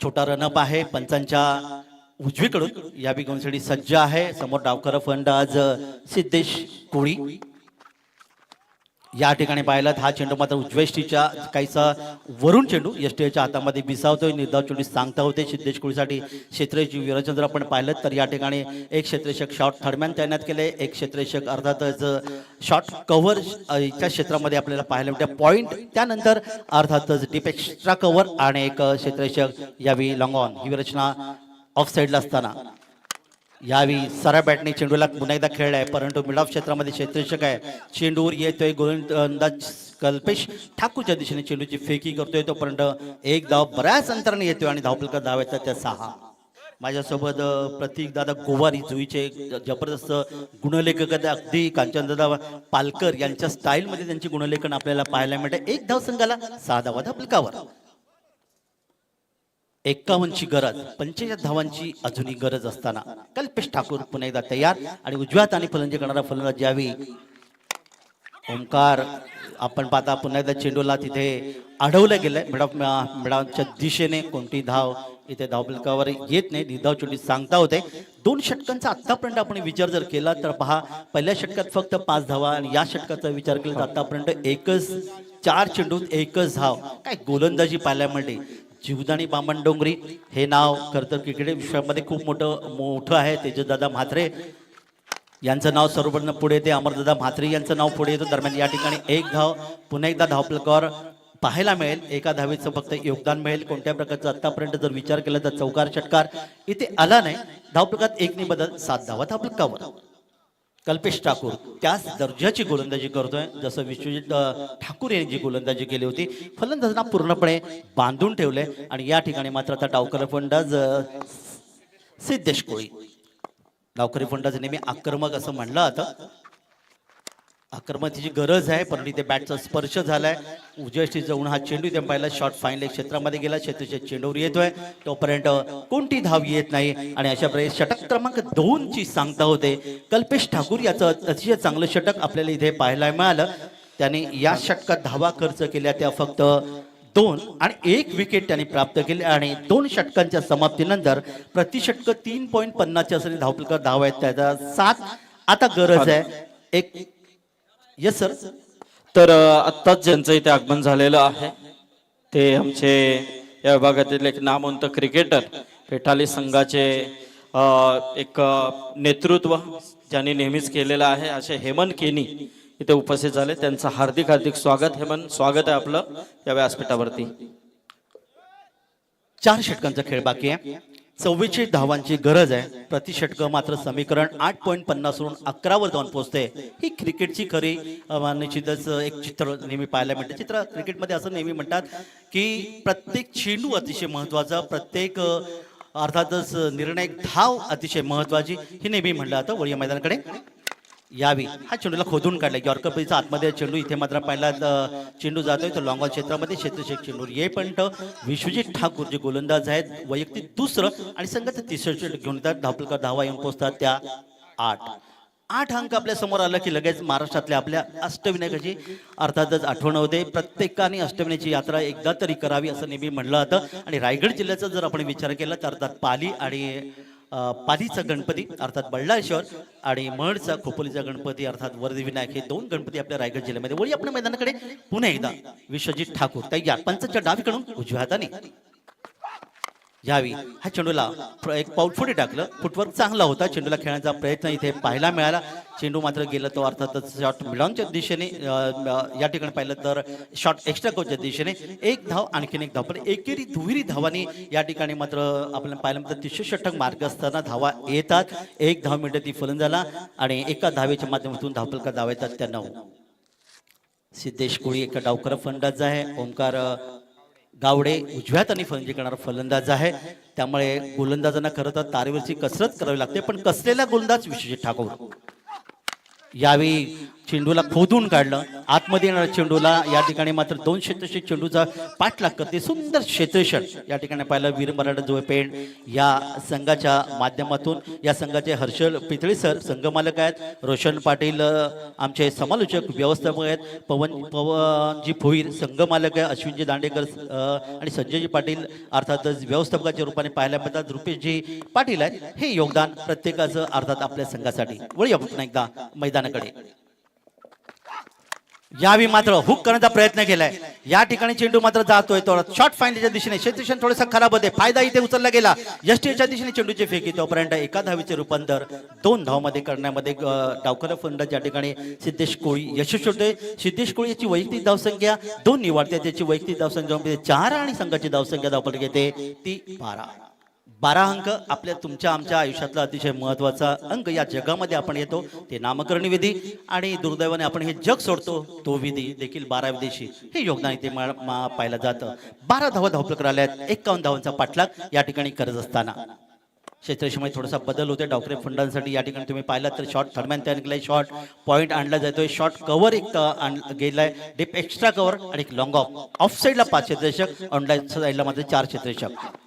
छोटा रनअप आहे. पंचांच्या उजवीकडून या बिगवण्यासाठी सज्ज आहे. समोर डावकर फलंदाज सिद्धेश कोळी. या ठिकाणी पाहिलं हा चेंडू मात्र उजवेष्टीच्या काहीसा वरून चेंडू यष्टीच्या हातामध्ये बिसावतोय. निर्धाव चेंडू सांगता होते सिद्धेश कोळीसाठी क्षेत्ररक्षक वीरचंद्र आपण पाहिलं तर या ठिकाणी एक क्षेत्ररक्षक शॉर्ट थर्डमॅन तैनात केले. एक क्षेत्ररक्षक अर्थातच शॉर्ट कव्हर च्या क्षेत्रामध्ये आपल्याला पाहायला मिळते पॉइंट. त्यानंतर अर्थातच डीप एक्स्ट्रा कव्हर आणि एक क्षेत्ररक्षक यावेळी लॉंग ऑन ही रचना ऑफ साईडला असताना यावेळी सरळ बॅटने चेंडूला पुन्हा एकदा खेळलाय परंतु मिड ऑफ क्षेत्रामध्ये क्षेत्ररक्षक आहे. चेंडूवर येतोय गोलंदाज कल्पेश ठाकूरच्या दिशेने चेंडूची फेकी करतोय तोपर्यंत एक धाव बऱ्याच अंतराने येतोय आणि धावफलकात धाव येतात त्या 6. माझ्यासोबत प्रतीक दादा गोवारी जुईचे जबरदस्त गुणलेखक अगदी कांचनदादा पालकर यांच्या स्टाईलमध्ये त्यांची गुणलेखन आपल्याला पाहायला मिळते. एक धाव संघाला 6 धावा धावफलकावर. 51 ची गरज 45 धावांची अजूनही गरज असताना कल्पेश ठाकूर पुन्हा एकदा तयार आणि उजव्या हाताने फलंदाजी करणारा फलंदाज यावी ओमकार. आपण पाहता पुन्हा एकदा चेंडूला तिथे अडवलं गेलंय मिडाच्या दिशेने. कोणती धाव इथे धावफलकावर येत नाही. निर्धाव चेंडू सांगता होते. 2 षटकांचा आतापर्यंत आपण विचार जर केला तर पहा पहिल्या षटकात फक्त 5 धावा आणि या षटकाचा विचार केला तर आतापर्यंत एकच 4 चेंडूत एकच धाव. काय गोलंदाजी पाहायला मिळते. जीवदानी बामण डोंगरी हे नाव खरं तर क्रिकेट विश्वामध्ये खूप मोठं आहे. तेजसदादा म्हात्रे यांचं नाव सर्वप्रथम पुढे येते. अमरदादा म्हात्रे यांचं नाव पुढे येतं. दरम्यान या ठिकाणी एक धाव पुन्हा एकदा धावफलकावर पाहायला मिळेल. एका धावेचं फक्त योगदान मिळेल. कोणत्या प्रकारचं आतापर्यंत जर विचार केला तर चौकार षटकार इथे आला नाही. धावफलकात 1 ने बदल 7 धावा धावफलकावर. कल्पेश ठाकूर त्याच दर्जाची गोलंदाजी करतोय जसं विश्वजित ठाकूर यांनी जी गोलंदाजी केली होती. फलंदाजांना पूर्णपणे बांधून ठेवले आणि या ठिकाणी मात्र आता डावकर फलंदाज सिद्धेश कोळी. डावकरी फलंदाज नेहमी आक्रमक असं म्हणलं आता. आक्रमकतेची गरज आहे पण इथे बॅटचा स्पर्श झालाय. उजव्या जाऊन हा चेंडू इथे पाहिला. शॉर्ट फाईनल क्षेत्रामध्ये गेला. क्षेत्राच्या चेंडूवर येतोय तोपर्यंत कोणती धाव येत नाही आणि अशा प्रकारे षटक क्रमांक 2 ची सांगता होते. कल्पेश ठाकूर याचं अतिशय चांगलं षटक आपल्याला इथे पाहायला मिळालं. त्याने या षटकात धावा खर्च केल्या त्या फक्त 2 आणि 1 विकेट त्यांनी प्राप्त केली आणि 2 षटकांच्या समाप्तीनंतर प्रति षटक 3.50 असलेली धावफलकावर धाव आहेत त्याचा 7. आता गरज आहे एक यस सर. तर आत्ताच ज्यांचं इथे आगमन झालेलं आहे ते आमचे या विभागातील एक नामवंत क्रिकेटर पेठाली संघाचे एक नेतृत्व ज्यांनी नेहमीच केलेलं आहे असे हेमंत केनी इथे उपस्थित झाले. त्यांचं हार्दिक हार्दिक स्वागत. हेमंत स्वागत आहे आपलं या व्यासपीठावरती. 4 षटकांचा खेळ बाकी आहे. 44 धावांची गरज आहे. प्रति षटक मात्र समीकरण 8.50 वरून 11 वर जाऊन पोहोचते. ही क्रिकेटची खरी निश्चितच एक चित्र नेहमी पाहायला मिळते. चित्र क्रिकेटमध्ये असं नेहमी म्हणतात की प्रत्येक चेंडू अतिशय महत्वाचा. प्रत्येक अर्थातच निर्णायक धाव अतिशय महत्वाची ही नेहमी म्हणलं जातं. वळीया मैदानाकडे यावी हा चेंडूला खोदून काढला. यॉर्कर पद्धतीचा आतमध्ये चेंडू इथे मात्र पहिला चेंडू जातोय तो लॉंग ऑन क्षेत्रामध्ये. क्षेत्ररक्षक चेंडूर येईपर्यंत विश्वजित ठाकूर जे गोलंदाज आहेत वैयक्तिक 2रं आणि संघाचं 3रं षटक घेऊन येतात. धावफलकावर धावा येऊन पोहोचतात त्या 8 अंक आपल्या समोर आलं की लगेच महाराष्ट्रातल्या आपल्या अष्टविनायकाची अर्थातच आठवण होते. प्रत्येकाने अष्टविनायकाची यात्रा एकदा तरी करावी असं नेहमी म्हणलं जातं. आणि रायगड जिल्ह्याचा जर आपण विचार केला तर अर्थात पाली आणि पालीचा गणपती अर्थात बल्लाळेश्वर आणि महडचा खोपोलीचा गणपती अर्थात वरदविनायक हे 2 गणपती आपल्या रायगड जिल्ह्यामध्ये. वळी आपल्या मैदानाकडे पुन्हा एकदा विश्वजित ठाकूर त्या पंचाच्या डावीकडून उजव्या हाताने यावी हा चेंडूला एक पाऊल पुढे टाकलं. फुटवर्क चांगला होता. चेंडूला खेळण्याचा प्रयत्न इथे पाहायला मिळाला. चेंडू मात्र गेला तो अर्थातच शॉर्ट मिडॉनच्या दिशेने. या ठिकाणी पाहिलं तर शॉर्ट एक्स्ट्रा कोचच्या दिशेने. 1 धाव आणखीन 1 धाव पण एकेरी दुहेरी धावांनी या ठिकाणी मात्र आपल्याला पाहिलं तर 300 षटक मार्ग असताना धावा येतात. 1 धाव मिळते ती फलंदाजाला आणि एका धावेच्या माध्यमातून धावफलकात धाव येतात त्या 9. सिद्धेश कोळी एका डावकर फलंदाज आहे. ओमकार गावडे उजव्या हाताने फलंदाजी करणारा फलंदाज आहे. त्यामुळे गोलंदाजांना खरं तर तारेवरची कसरत करावी लागते पण कसलेला गोलंदाज विश्वजित ठाकूर. यावेळी चेंडूला खोदून काढलं, आतमध्ये येणाऱ्या चेंडूला या ठिकाणी मात्र 2 क्षेत्रक्षक चेंडूचा पाठलाग करते. सुंदर क्षेत्रक्षण या ठिकाणी पाहिलं. वीर मराठा जोपेण या संघाच्या माध्यमातून या संघाचे हर्षल पितळे सर संघमालक आहेत, रोशन पाटील आमचे समालोचक व्यवस्थापक आहेत, पवनजी भोईर संघमालक आहे, अश्विनजी दांडेकर आणि संजयजी पाटील अर्थातच व्यवस्थापकाच्या रूपाने पाहायला मिळतात, रुपेशजी पाटील आहेत. हे योगदान प्रत्येकाचं अर्थात आपल्या संघासाठी. वळूया पुन्हा एकदा मैदानाकडे. यावेळी मात्र हुक करण्याचा प्रयत्न केलाय. या ठिकाणी चेंडू मात्र जातोय तो शॉर्ट फाइनलच्या दिशेने. क्षेत्रक्षण थोडासा खराब होते, फायदा इथे उचलला गेला. यष्टीच्या दिशेने चेंडूची फेकी तोपर्यंत एका धावीचे रूपांतर 2 धावांमध्ये करण्यामध्ये डावखरा फलंदाज या ठिकाणी सिद्धेश कोळी यशस्वी होते. सिद्धेश कोळी याची वैयक्तिक धावसंख्या 2 निवडते, त्याची वैयक्तिक धावसंख्या 4 आणि संघाची धावसंख्या धावपट घेते ती 12 अंक. आपल्या तुमच्या आमच्या आयुष्यातला अतिशय महत्वाचा अंक या जगामध्ये आपण येतो ते नामकरण विधी, आणि दुर्दैवाने आपण हे जग सोडतो तो विधी देखील 12 विदेशी. हे योगदान इथे पाहिलं जातं. 12 धावा धावपळ आल्यात, 51 धावांचा पाठलाग या ठिकाणी करत असताना क्षेत्रक्षेत्रामध्ये थोडासा बदल होते डावखरे फंडांसाठी. या ठिकाणी तुम्ही पाहिलात तर शॉर्ट थर्मॅन तयार केलाय, शॉर्ट पॉईंट आणला जातोय, शॉर्ट कव्हर एक गेलाय, डीप एक्स्ट्रा कव्हर आणि एक लॉंग ऑफ साईडला 5 क्षेत्ररक्षक, ऑनलाईन साईडला मात्र 4 क्षेत्ररक्षक.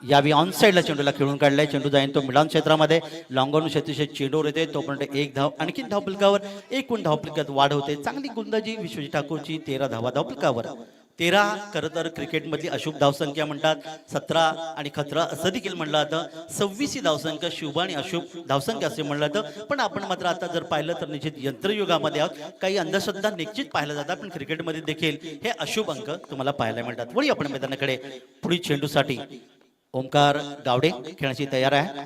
यावेळी ऑन साईडला चेंडूला खेळून काढलाय. चेंडू जाईन तो मिडॉन क्षेत्रामध्ये, लॉंगॉन क्षेत्रक्षक चेंडूवर येते तोपर्यंत 1 धाव, आणखी धावफलकावर एकूण धावफलकात वाढ होते. चांगली गोलंदाजी विश्वजित ठाकूरची 13 धावा धावफलकावर. 13 खरं तर क्रिकेटमधली अशुभ धावसंख्या म्हणतात, 17 आणि खतरा असं देखील म्हणलं जातं, 26 ही धावसंख्या शुभ आणि अशुभ धावसंख्या असे म्हणलं जातं. पण आपण मात्र आता जर पाहिलं तर निश्चित यंत्रयुगामध्ये आहोत, काही अंधश्रद्धा निश्चित पाहायला जातात, पण क्रिकेटमध्ये देखील हे अशुभ अंक तुम्हाला पाहायला मिळतात. वळी आपण मैदानाकडे. पुढील चेंडूसाठी ओंकार गावडे खेळण्याची तयार आहे.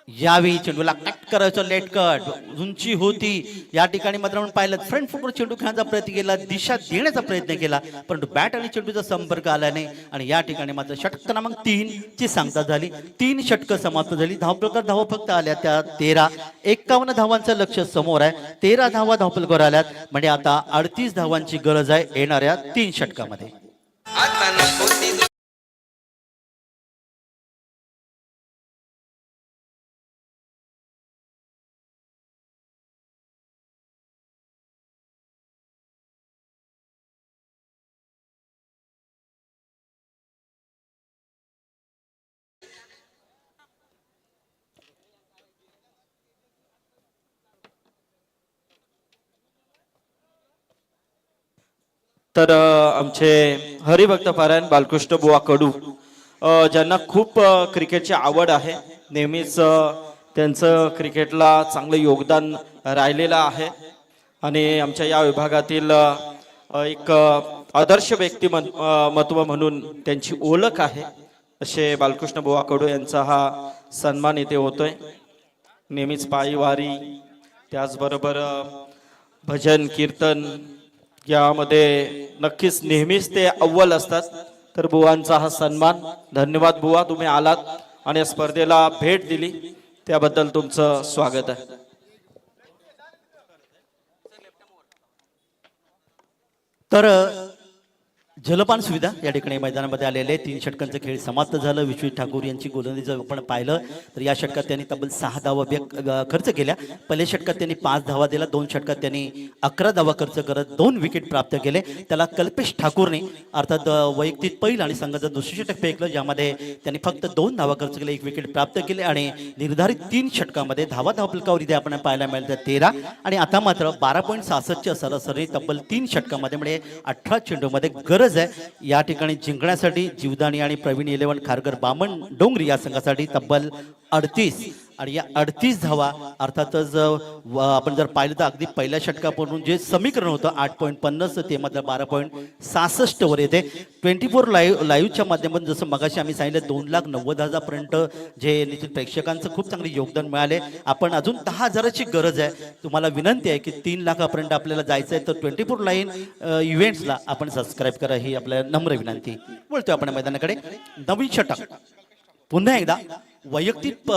यावेळी चेंडूला कट करायचं, लेट कट उंची होती. या ठिकाणी मात्र आपण पाहिलं फ्रंट फुटवर चेंडू खेळण्याचा प्रयत्न केला, दिशा देण्याचा प्रयत्न केला, परंतु बॅट आणि चेंडूचा संपर्क आला नाही. आणि या ठिकाणी मात्र षटक क्रमांक 3 ची सांगता झाली. 3 षटकं समाप्त झाली. धावफलकावर धावा फक्त आल्या त्या 13. 51 धावांचं लक्ष समोर आहे. 13 धावा धावफलकावर आल्यात, म्हणजे आता 38 धावांची गरज आहे येणाऱ्या 3 षटकामध्ये. तर आमचे हरिभक्त पारायण बालकृष्ण बुवा कडू, ज्यांना खूप क्रिकेटची आवड आहे, नेहमीच त्यांचं क्रिकेटला चांगलं योगदान राहिलेलं आहे आणि आमच्या या विभागातील एक आदर्श व्यक्तिमत्व म्हणून त्यांची ओळख आहे. असे बालकृष्ण बुवा कडू यांचा हा सन्मान इथे होतोय. नेहमीच पायीवारी, त्याचबरोबर भजन कीर्तन यामध्ये नक्कीच नेहमीच ते अव्वल असतात. तर बुवांचा हा सन्मान. धन्यवाद बुवा, तुम्ही आलात आणि या स्पर्धेला भेट दिली त्याबद्दल तुमचं स्वागत आहे. तर जलपान सुविधा या ठिकाणी मैदानामध्ये आलेले 3 षटकांचं खेळ समाप्त झालं. विश्वजित ठाकूर यांची गोलंदाजी जर आपण पाहिलं तर या षटकात त्यांनी तब्बल 6 धावा खर्च केल्या. पहिल्या षटकात त्यांनी 5 धावा दिला, 2 षटकात त्यांनी 11 धावा खर्च करत 2 विकेट प्राप्त केले. त्याला कल्पेश ठाकूरने अर्थात वैयक्तिक पहिलं आणि संघाचं दुसरं षटक फेकलं, ज्यामध्ये त्यांनी फक्त 2 धावा खर्च केले, 1 विकेट प्राप्त केले आणि निर्धारित 3 षटकामध्ये धावफलकावर इथे आपण पाहायला मिळतं 13. आणि आता मात्र 12.66 सरासरी तब्बल 3 षटकामध्ये, म्हणजे 18 चेंडूमध्ये गरज या ठिकाणी जिंकण्यासाठी. जीवदानी आणि प्रवीण 11 खारघर बामण डोंगरी या संघासाठी तब्बल 38. आणि या 38 धावा अर्थातच आपण जर पाहिलं तर अगदी पहिल्या षटकापासून जे समीकरण होतं 8.50 ते मात्र 12.66 वर येते. 24 लाईव्हच्या माध्यमातून जसं मगाशी आम्ही सांगितलं 2,90,000 पर्यंत जे निश्चित प्रेक्षकांचं खूप चांगले योगदान मिळाले. आपण अजून 10,000ची गरज आहे. तुम्हाला विनंती आहे की 3 लाखापर्यंत आपल्याला जायचं आहे, तर 24 लाईन इव्हेंट्सला आपण सबस्क्राईब करा, ही आपल्या नम्र विनंती. बोलतोय आपण मैदानाकडे. नवीन षटक पुन्हा एकदा वैयक्तिक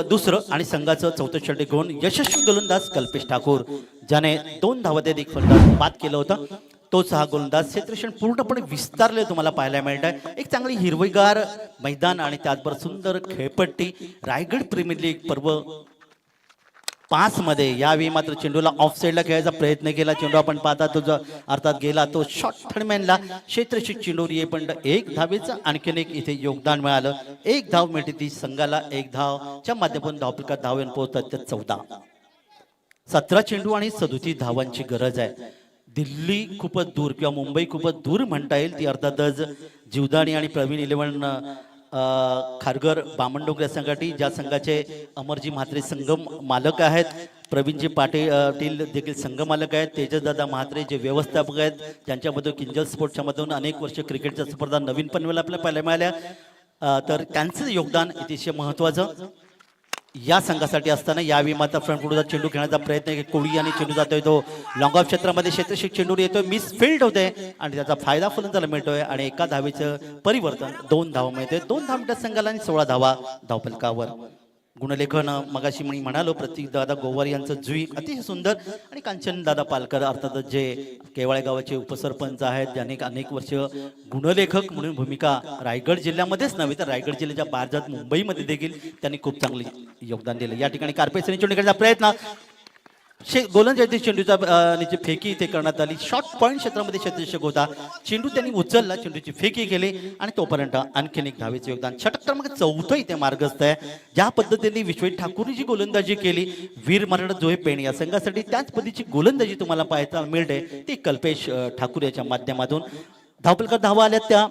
दुसरं आणि संघाचं 4थं षटक घेऊन यशस्वी गोलंदाज कल्पेश ठाकूर, ज्याने 2 धावा देत 1 फलंदाज बाद केलं होतं. तोच हा गोलंदाज. क्षेत्रक्षण पूर्णपणे विस्तारले तुम्हाला पाहायला मिळत आहे. एक चांगली हिरवीगार मैदान आणि त्याचबरोबर सुंदर खेळपट्टी. रायगड प्रीमियर लीग पर्व 5 मध्ये यावेळी मात्र चेंडूला ऑफ साईडला खेळायचा प्रयत्न केला. चेंडू आपण पाहता तो अर्थात गेला तो शॉर्ट थर्डमॅनला क्षेत्रक्षक चेंडूवर येईपर्यंत 1 धावेचं आणखीन एक इथे योगदान मिळालं. 1 धाव मिळते ती संघाला. 1 धावच्या माध्यमातून धावफलकात धाव पोहोचतात त्या 14. 17 चेंडू आणि 37 धावांची गरज आहे. दिल्ली खूपच दूर किंवा मुंबई खूपच दूर म्हणता येईल ती अर्थातच जीवदानी आणि प्रवीण 11 खारघर बामणडोंगर संघासाठी, ज्या संघाचे अमरजी म्हात्रे संघम मालक आहेत, प्रवीणजी पाटील देखील संघ मालक आहेत, तेजसदादा म्हात्रे जे व्यवस्थापक आहेत, ज्यांच्यामधून किंजल स्पोर्ट्सच्या मधून अनेक वर्ष क्रिकेटच्या स्पर्धा नवीन पनवेल आपल्याला पाहायला मिळाल्या. तर त्यांचं योगदान अतिशय महत्त्वाचं या संघासाठी असताना यावेळी मात्र फ्रंट फुटचा चेंडू खेळण्याचा प्रयत्न कोळी आणि चेंडू जातोय तो लॉंग ऑफ क्षेत्रामध्ये क्षेत्रक्षक चेंडूवर येतोय. मिस फील्ड होते आणि त्याचा फायदा फलंदाजाला मिळतोय आणि एका धावेचं परिवर्तन 2 धावा मिळते. 2 धाव मिळतात संघाला आणि 16 धावा धावफलकावर. गुणलेखन मगाशी मी म्हणालो प्रतीक दादा गोवार यांचं जुई अतिशय सुंदर आणि कांचन दादा पालकर अर्थातच जे केवाळे गावाचे उपसरपंच आहेत, ज्यांनी अनेक वर्ष गुणलेखक म्हणून भूमिका रायगड जिल्ह्यामध्येच नव्हे तर रायगड जिल्ह्याच्या बाहेर मुंबईमध्ये देखील त्यांनी खूप चांगले योगदान दिलं. या ठिकाणी कार्पेसनी चेंडू खेळण्याचा प्रयत्न गोलंदाजी चेंडूचा फेकी इथे करण्यात आली. शॉर्ट पॉईंट क्षेत्रामध्ये क्षेत्ररक्षक होता, चेंडू त्यांनी उचलला, चेंडूची फेकी केली आणि तोपर्यंत आणखीन एक धावेचे योगदान. षटक क्रमांक 4 इथे मार्गस्थ आहे. ज्या पद्धतीने विश्वजित ठाकूरनी जी गोलंदाजी केली वीर मराठा जोहे पेण या संघासाठी, त्याच पद्धतीची गोलंदाजी तुम्हाला पाहायला मिळते ती कल्पेश ठाकूर याच्या माध्यमातून. धावफलकात धावा आल्या त्या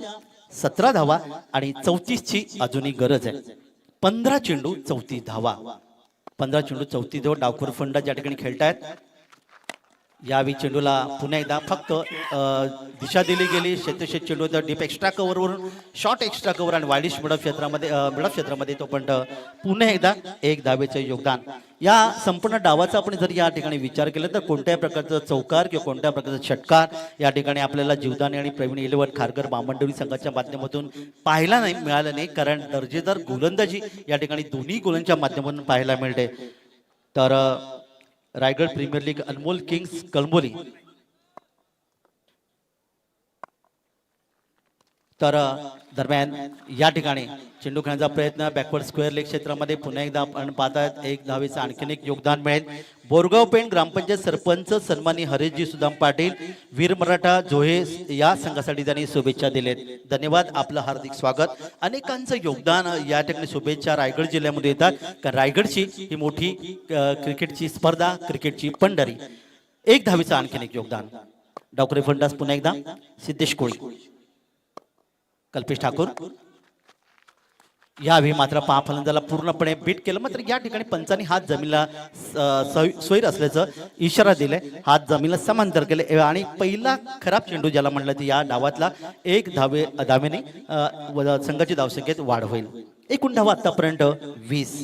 17 धावा आणि 34ची अजूनही गरज आहे. 15 चेंडू 34 धावा. 15 चेंडू 34 धावा. डावखोर फंडाज या ठिकाणी खेळतायत. यावेळी चेंडूला पुन्हा एकदा फक्त दिशा दिली गेली. क्षेत्रक्षक चेंडू डीप एक्स्ट्रा कव्हरवरून शॉर्ट एक्स्ट्रा कव्हर आणि वाईडिश मिडऑफ क्षेत्रामध्ये तो पण पुन्हा एकदा 1 धावेचं योगदान. या संपूर्ण डावाचा आपण जर या ठिकाणी विचार केला तर कोणत्याही प्रकारचा चौकार किंवा कोणत्या प्रकारचा षटकार या ठिकाणी आपल्याला जीवदानी आणि प्रवीण 11 खारघर बामणडोंगरी संघाच्या माध्यमातून पाहायला मिळालं नाही, कारण दर्जेदार गोलंदाजी या ठिकाणी दोन्ही गोलांच्या माध्यमातून पाहायला मिळते. तर रायगड प्रीमियर लीग अनमोल किंग्स कळंबोली तर दरम्यान या ठिकाणी चेंडू खेळण्याचा प्रयत्न बॅकवर्ड स्क्वेअर लेग क्षेत्रामध्ये पुन्हा एकदा आपण पाहतायत. 1 धावेचं आणखीन एक योगदान मिळेल. बोरगाव पेण ग्रामपंचायत सरपंच सन्मानी हरेशजी सुदाम पाटील वीर मराठा जोहे या संघासाठी त्यांनी शुभेच्छा दिलेत. धन्यवाद, आपलं हार्दिक स्वागत. अनेकांचं योगदान या ठिकाणी शुभेच्छा रायगड जिल्ह्यामध्ये येतात, कारण रायगडची ही मोठी क्रिकेटची स्पर्धा, क्रिकेटची पंढरी. 1 धावेचं आणखीन एक योगदान. डावखरे फंडास पुन्हा एकदा सिद्धेश कोळी, कल्पेश ठाकूर. यावेळी मात्र फलंदाजाला पूर्णपणे बीट केलं. मात्र या ठिकाणी पंचांनी हात जमिनीला सोयीर असल्याचं इशारा दिलाय. हात जमिनीला समांतर केले आणि पहिला खराब चेंडू ज्याला म्हणलं ते या डावातला 1 धावेने संघाची धावसंख्येत वाढ होईल. एकूण धावा आतापर्यंत 20.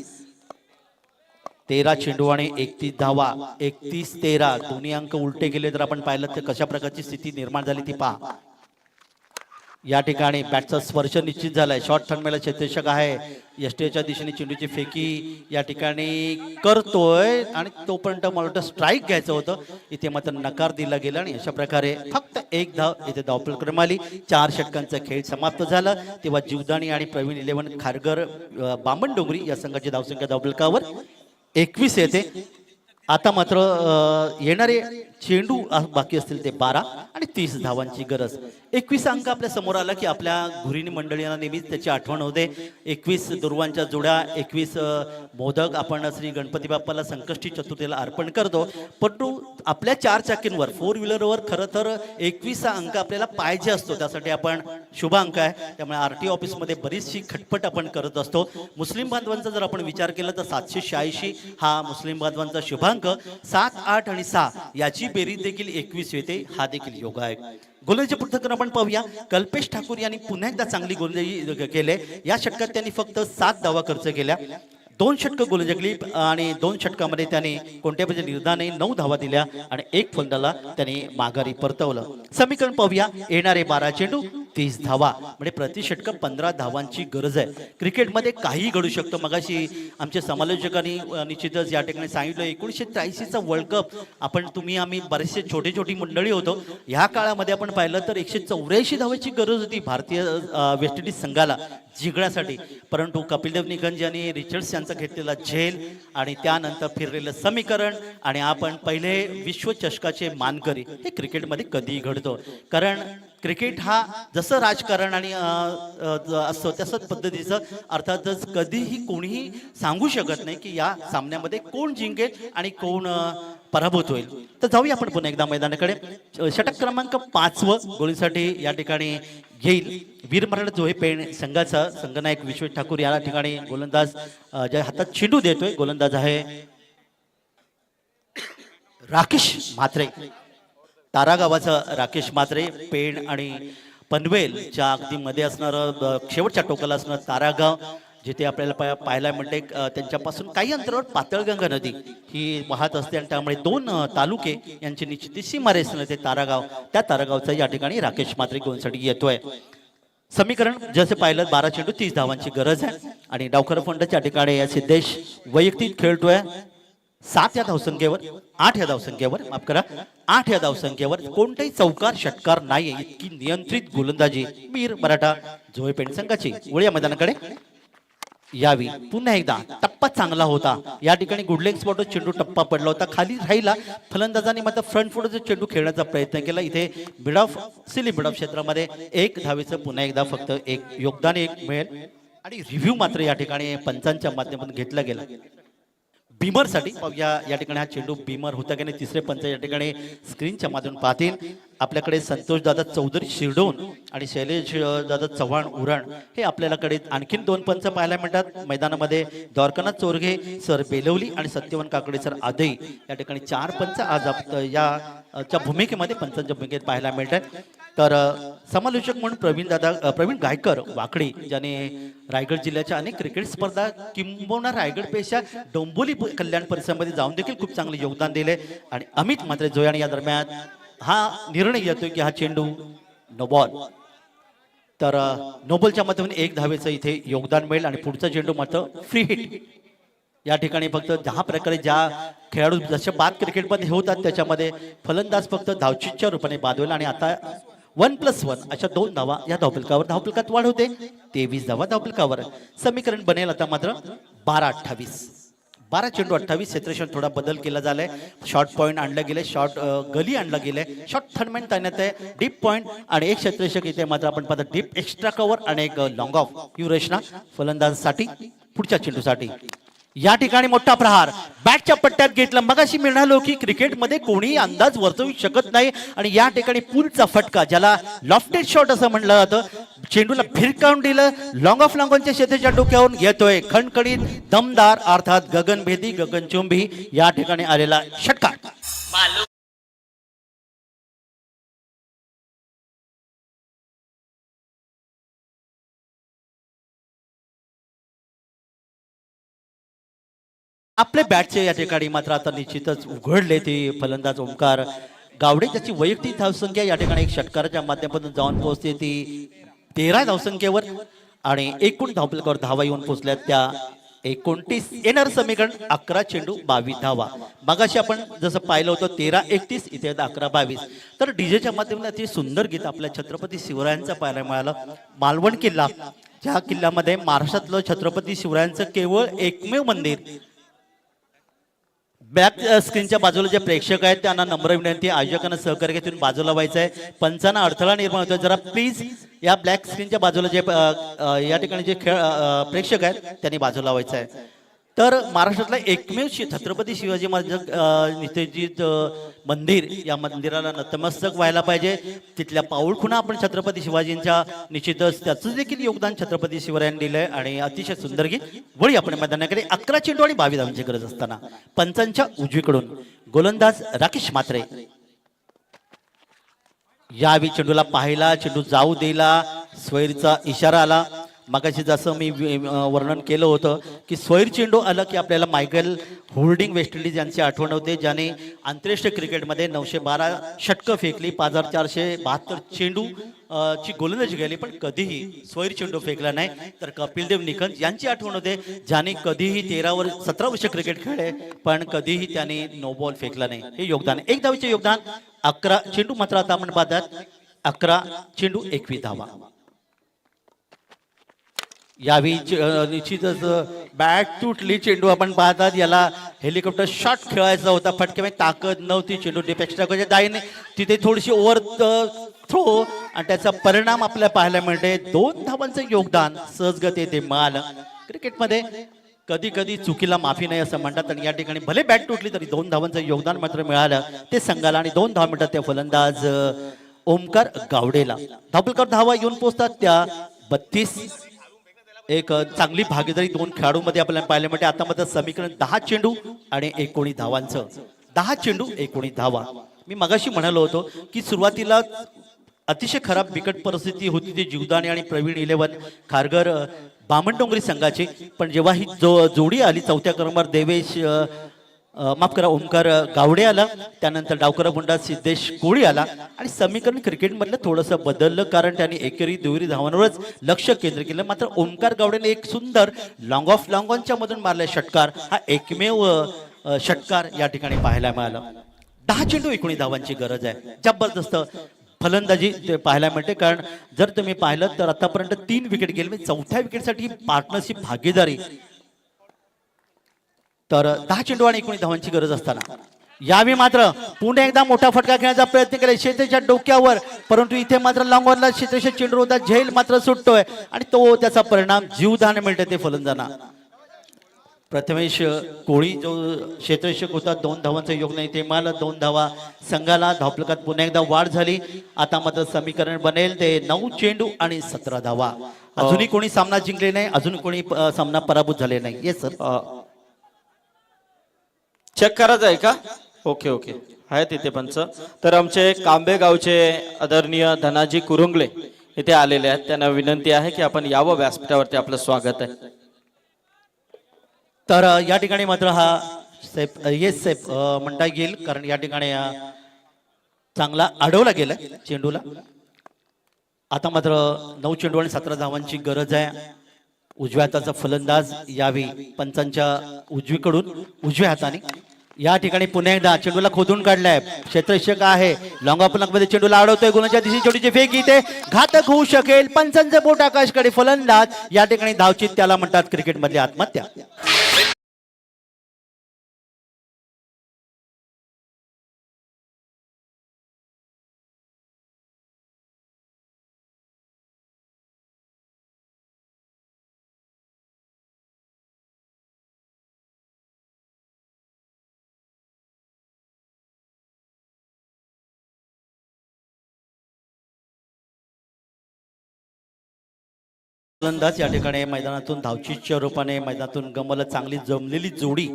13 चेंडू आणि 31 धावा. 31-13 दोन्ही अंक उलटे गेले तर आपण पाहिलं तर कशा प्रकारची स्थिती निर्माण झाली ती पहा. या ठिकाणी बॅटचा स्पर्श निश्चित झालाय. शॉर्ट थर्डमॅनला क्षेत्ररक्षक आहे, यष्टीच्या दिशेने चेंडूची फेकी या ठिकाणी करतोय आणि तोपर्यंत मला वाटतं स्ट्राईक घ्यायचं होतं, इथे मात्र नकार दिला गेला आणि अशा प्रकारे फक्त 1 धाव इथे धावफलक आली. 4 षटकांचा खेळ समाप्त झाला. तेव्हा जीवदानी आणि प्रवीण 11 खारघर बामणडोंगरी या संघाची धावसंख्या धावफलकावर 21 येते. आता मात्र येणारे चेंडू बाकी असतील ते 12 आणि 30 धावांची गरज. 21 अंक आपल्या समोर आला की आपल्या गुरुनी मंडळींना नेहमीच त्याची आठवण होते. 21 दुर्वांच्या जोड्या, 21 मोदक आपण श्री गणपती बाप्पाला संकष्टी चतुर्थीला अर्पण करतो. परंतु आपल्या 4 चाकींवर 4 व्हीलरवर खरं तर 21 अंक आपल्याला पाहिजे असतो. त्यासाठी आपण शुभ अंक आहे, त्यामुळे RTO ऑफिसमध्ये बरीचशी खटपट आपण करत असतो. मुस्लिम बांधवांचा जर आपण विचार केला तर 786 हा मुस्लिम बांधवांचा शुभांक. 7, 8 आणि 6 याची बेरीज देखील 21 येते. हा देखील योग आहे. गोलंदाजी पृथक्करण आपण पाहूया. कल्पेश ठाकूर यांनी पुन्हा एकदा चांगली गोलंदाजी केले. या षटकात त्यांनी फक्त 7 धावा खर्च केल्या. 2 षटकं गोलंदाजी आणि 2 षटकामध्ये त्यांनी कोणत्या प्रकारचे निर्धार 9 धावा दिल्या आणि 1 फलंदाजाला त्यांनी माघारी परतवलं. समीकरण पाहूया. येणारे 12 चेंडू 30 धावा म्हणजे प्रति षटक 15 धावांची गरज आहे. क्रिकेटमध्ये काहीही घडू शकतं. मगाशी आमच्या समालोचकांनी निश्चितच या ठिकाणी सांगितलं 1983चा वर्ल्ड कप आपण तुम्ही आम्ही बरेचसे छोटी मंडळी होतो. ह्या काळामध्ये आपण पाहिलं तर 184 धावांची गरज होती भारतीय वेस्ट इंडिज संघाला जिंकण्यासाठी. परंतु कपिलदेव निखंज यांनी रिचर्ड्स यांचा घेतलेला झेल आणि त्यानंतर फिरलेलं समीकरण आणि आपण पहिले विश्वचषकाचे मानकरी हे क्रिकेटमध्ये कधीही घडतो. कारण क्रिकेट हा जसं राजकारण आणि असतं तसंच पद्धतीचं अर्थातच कधीही कोणीही सांगू शकत नाही की या सामन्यामध्ये कोण जिंकेल आणि कोण पराभूत होईल. तर जाऊया आपण पुन्हा एकदा मैदानाकडे. षटक क्रमांक 5 गोळीसाठी या ठिकाणी घेईल वीर मराठा जोहे पेण संघाचा संघनायक विश्वेश ठाकूर. या ठिकाणी गोलंदाज ज्या हातात चेंडू देतोय गोलंदाज आहे राकेश म्हात्रे. तारा गावाचा राकेश म्हात्रे. पेण आणि पनवेलच्या अगदी मध्ये असणारं शेवटच्या टोकाला असणारं तारागाव जिथे आपल्याला पाहायला मिळते त्यांच्यापासून काही अंतरावर पातळगंगा नदी ही वाहत असते आणि त्यामुळे 2 तालुके यांची निश्चित सीमारेष ते तारागाव. त्या तारागावचा या ठिकाणी राकेश म्हात्रे गोलसाठी येतोय. समीकरण जसे पाहिलं 12 चेंडू 30 धावांची गरज आहे आणि डावखर फंडाच्या ठिकाणी सिद्धेश वैयक्तिक खेळतोय 7 या धावसंख्येवर 8 या धावसंख्येवर माफ करा 8 या धावसंख्येवर. कोणताही चौकार षटकार नाही इतकी नियंत्रित गोलंदाजी वीर मराठा जोहे पेण संघाची. वळूया मैदानाकडे यावी. पुन्हा एकदा टप्पा चांगला होता या ठिकाणी. गुडलेग स्पॉट चेंडू टप्पा पडला होता खाली राहिला. फलंदाजांनी मात्र फ्रंट फुटचा चेंडू खेळण्याचा प्रयत्न केला. इथे मिड ऑफ क्षेत्रामध्ये 1 धावेचं पुन्हा एकदा फक्त 1 योगदान 1 मिळेल आणि रिव्ह्यू मात्र या ठिकाणी पंचांच्या माध्यमातून घेतला गेला. बीमरसाठी या ठिकाणी हा चेंडू बीमर होता की नाही तिसरे पंच या ठिकाणी स्क्रीनच्या माध्यमातून पाहतील. आपल्याकडे संतोष दादा चौधरी शिरडोन आणि शैलेश दादा चव्हाण उरण हे आपल्याकडे आणखीन 2 पंच पाहायला मिळतात मैदानामध्ये. द्वारकानाथ चोरघे सर बेलवली आणि सत्यवन काकडे सर आदई या ठिकाणी 4 पंच आज या भूमिकेमध्ये पंचांच्या भूमिकेत पाहायला मिळतात. तर समालोचक म्हणून प्रवीण गायकर वाकडी ज्याने रायगड जिल्ह्याच्या अनेक क्रिकेट स्पर्धा किंबहुना रायगडपेक्षा डोंबिवली कल्याण परिसरामध्ये जाऊन देखील खूप चांगले योगदान दिले. आणि अमित मात्र जोयाने या दरम्यान हा निर्णय घेतोय की हा चेंडू नो बॉल. तर नो बॉलच्या माध्यमातून 1 धावेचं इथे योगदान मिळेल आणि पुढचा चेंडू मात्र फ्री हिट. या ठिकाणी फक्त 10 प्रकारे ज्या खेळाडू जसे बाद क्रिकेटमध्ये होतात त्याच्यामध्ये फलंदाज फक्त धावचीच्या रूपाने बाद होईल आणि आता 1+1 अशा 2 धावा या धावफलकात वाढ होते 23 धावा धावफलकावर. समीकरण बनेल आता मात्र 12-28. 12 चेंडू 28. क्षेत्रक्षण थोडा बदल केला झालाय. शॉर्ट पॉईंट आणलं गेले शॉर्ट गली आणलं गेलंय. शॉर्ट थर्डमॅन तैनात आहे. डीप पॉईंट आणि 1 क्षेत्रक्षक इथे मात्र आपण पाहतो डीप एक्स्ट्रा कव्हर आणि 1 लॉंग ऑफ ही रचना फलंदाजासाठी पुढच्या चेंडूसाठी. या ठिकाणी मोठा प्रहार बॅटच्या पट्ट्यात घेतला. मगाशी म्हणालो की क्रिकेटमध्ये कोणीही अंदाज वर्तवू शकत नाही आणि या ठिकाणी पुलचा फटका ज्याला लॉफ्टेड शॉट असं म्हटलं जातं चेंडूला भिरकावून दिलं. लॉंग ऑफ लॉंगॉनच्या शेतीच्या डोक्यावरून येतोय खणखणीत दमदार अर्थात गगनभेदी गगनचुंबी या ठिकाणी आलेला षटकार. आपले बॅटचे या ठिकाणी मात्र आता निश्चितच उघडले ते फलंदाज ओमकार गावडे ज्याची वैयक्तिक धावसंख्या या ठिकाणी 1 षटकाराच्या माध्यमातून जाऊन पोहोचते ती 13 धावसंख्येवर आणि एकूण धावफलकावर धावा येऊन पोहोचल्या त्या 29. येणार समीकरण 11 चेंडू 22 धावा. मगाशी आपण जसं पाहिलं होतं 13-31 इथे 11-22. तर डीजेच्या माध्यमातून अति सुंदर गीत आपल्या छत्रपती शिवरायांचं पाहायला मिळालं. मालवण किल्ला ज्या किल्ल्यामध्ये महाराष्ट्रातलं छत्रपती शिवरायांचं केवळ एकमेव मंदिर. बॅक स्क्रीनच्या बाजूला जे प्रेक्षक आहेत त्यांना नम्र विनंती आयोजकांना सहकार्य घेऊन बाजूला व्हायचं आहे. पंचांना अडथळा निर्माण होतोय जरा प्लीज या ब्लॅक स्क्रीनच्या बाजूला जे या ठिकाणी जे प्रेक्षक आहेत त्यांनी बाजूला व्हायचं आहे. तर महाराष्ट्रातला एकमेव छत्रपती शिवाजी महाराज नितेजित मंदिर या मंदिराला नतमस्तक व्हायला पाहिजे. तिथल्या पाऊलखुणा आपण छत्रपती शिवाजींच्या निश्चितच त्याचं देखील योगदान छत्रपती शिवरायांनी दिलंय आणि अतिशय सुंदर गीत. वळी आपण मैदानाकडे 11 चेंडू आणि 22 धावांची गरज असताना पंचांच्या उजवीकडून गोलंदाज राकेश म्हात्रे. यावी चेंडूला पाहिला चेंडू जाऊ दिला स्वैरचा इशारा आला. मगाशी जसं मी वर्णन केलं होतं की स्वैर चेंडू आलं की आपल्याला मायकेल होल्डिंग वेस्ट इंडिज यांची आठवण होते ज्याने आंतरराष्ट्रीय क्रिकेटमध्ये 912 षटकं फेकली 5472 चेंडू ची गोलंदाजी गेली, पण कधीही स्वैर चेंडू फेकला नाही. तर कपिलदेव निकंज यांची आठवण होते, ज्याने कधीही 17 वर्ष क्रिकेट खेळले पण कधीही त्याने नो बॉल फेकला नाही. हे योगदान, एक धावेचे योगदान. 11 चेंडू मात्र आता आपण पाहतात 11 चेंडू 21 धावा. यावेळी निश्चितच बॅट तुटली, चेंडू आपण पाहतात याला हेलिकॉप्टर शॉट खेळायचा होता, फटके ताकद नव्हती, चेंडू डिपेक्स्ट्राच्या दाईने तिथे थोडीशी ओव्हर थ्रो आणि त्याचा परिणाम आपल्याला पाहायला मिळते. 2 धावांचं योगदान सहजगत येते माल. क्रिकेटमध्ये कधी कधी चुकीला माफी नाही असं म्हणतात आणि या ठिकाणी भले बॅट तुटली तरी 2 धावांचं योगदान मात्र मिळालं ते संघाला आणि 2 धावा मिळतात त्या फलंदाज ओमकार गावडेला. धावपलकर धावा येऊन पोहोचतात त्या 32. एक चांगली भागीदारी 2 खेळाडूंमध्ये आपल्याला पाहायला मिळते. आता मात्र समीकरण 10 चेंडू आणि 19 धावांचं. 10 चेंडू 19 धावा. मी मगाशी म्हणालो होतो की सुरुवातीला अतिशय खराब बिकट परिस्थिती होती ती जीवदानी आणि प्रवीण 11 खारघर बामणडोंगरी संघाची, पण जेव्हा ही जोडी आली 4थ्या क्रमांकावर देवेश माफ करा ओमकार गावडे आला, त्यानंतर डावकरा गुंडा सिद्धेश कोळी आला आणि समीकरण क्रिकेटमधलं थोडंसं बदललं, कारण त्यांनी एकेरी दुहेरी धावांवरच लक्ष केंद्रित केलं. मात्र ओमकार गावडेने एक सुंदर लॉंग ऑफ लॉंग ऑनच्या मधून मारला षटकार, हा एकमेव षटकार या ठिकाणी पाहायला मिळाला. 10 चेंडू 19 धावांची गरज आहे. जबरदस्त फलंदाजी पाहायला मिळते, कारण जर तुम्ही पाहिलं तर आतापर्यंत 3 विकेट गेले, म्हणजे 4थ्या विकेटसाठी पार्टनरशिप भागीदारी. तर 10 चेंडू आणि 19 धावांची गरज असताना यावेळी मात्र पुन्हा एकदा मोठा फटका खेळण्याचा प्रयत्न केला शेतेच्या डोक्यावर, परंतु इथे मात्र लॉंगॉनला शेतेच्या चेंडू होता, झेल मात्र सुटतोय आणि तो त्याचा परिणाम जीवदान मिळते ते फलंदाजांना. प्रथमेश कोळी जो क्षेत्ररक्षक होता 2 धावांचं योगदान इथे मिळालं. 2 धावा संघाला. धावफलकात पुन्हा एकदा वाढ झाली. आता मात्र समीकरण बनेल ते 9 चेंडू आणि 17 धावा. अजूनही कोणी सामना जिंकले नाही, अजून कोणी सामना पराभूत झाले नाही. येस सर, चेक करायचं आहे का? ओके ओके आहे तिथे पंच. तर आमचे कांबे गावचे आदरणीय धनाजी कुरुंगले इथे आलेले आहेत, त्यांना विनंती आहे की आपण यावं व्यासपीठावरती. आपलं स्वागत आहे. तर या ठिकाणी मात्र हा सेफ येस सेफ म्हणता येईल, कारण या ठिकाणी चांगला अडवला गेला चेंडूला. आता मात्र 9 चेंडू आणि 17 धावांची गरज आहे. उजव्या हाताचा फलंदाज यावेळी पंचांच्या उजवीकडून उजव्या हाताने या ठिकाणी पुन्हा एकदा चेंडूला खोदून काढलाय. क्षेत्ररक्षक आहे, लॉंग ऑफ लॉंग मध्ये चेंडूला अडवतोय. गुणाच्या दिशेने चेंडूची फेक इथे घातक होऊ शकेल. पंचांचं बोट आकाशकडे. फलंदाज या ठिकाणी धावचित त्याला म्हणतात क्रिकेट मधली आत्महत्या. फलंदाज या ठिकाणी मैदानातून धावचीच्या रूपाने मैदानातून गमल. चांगली जमलेली जोडी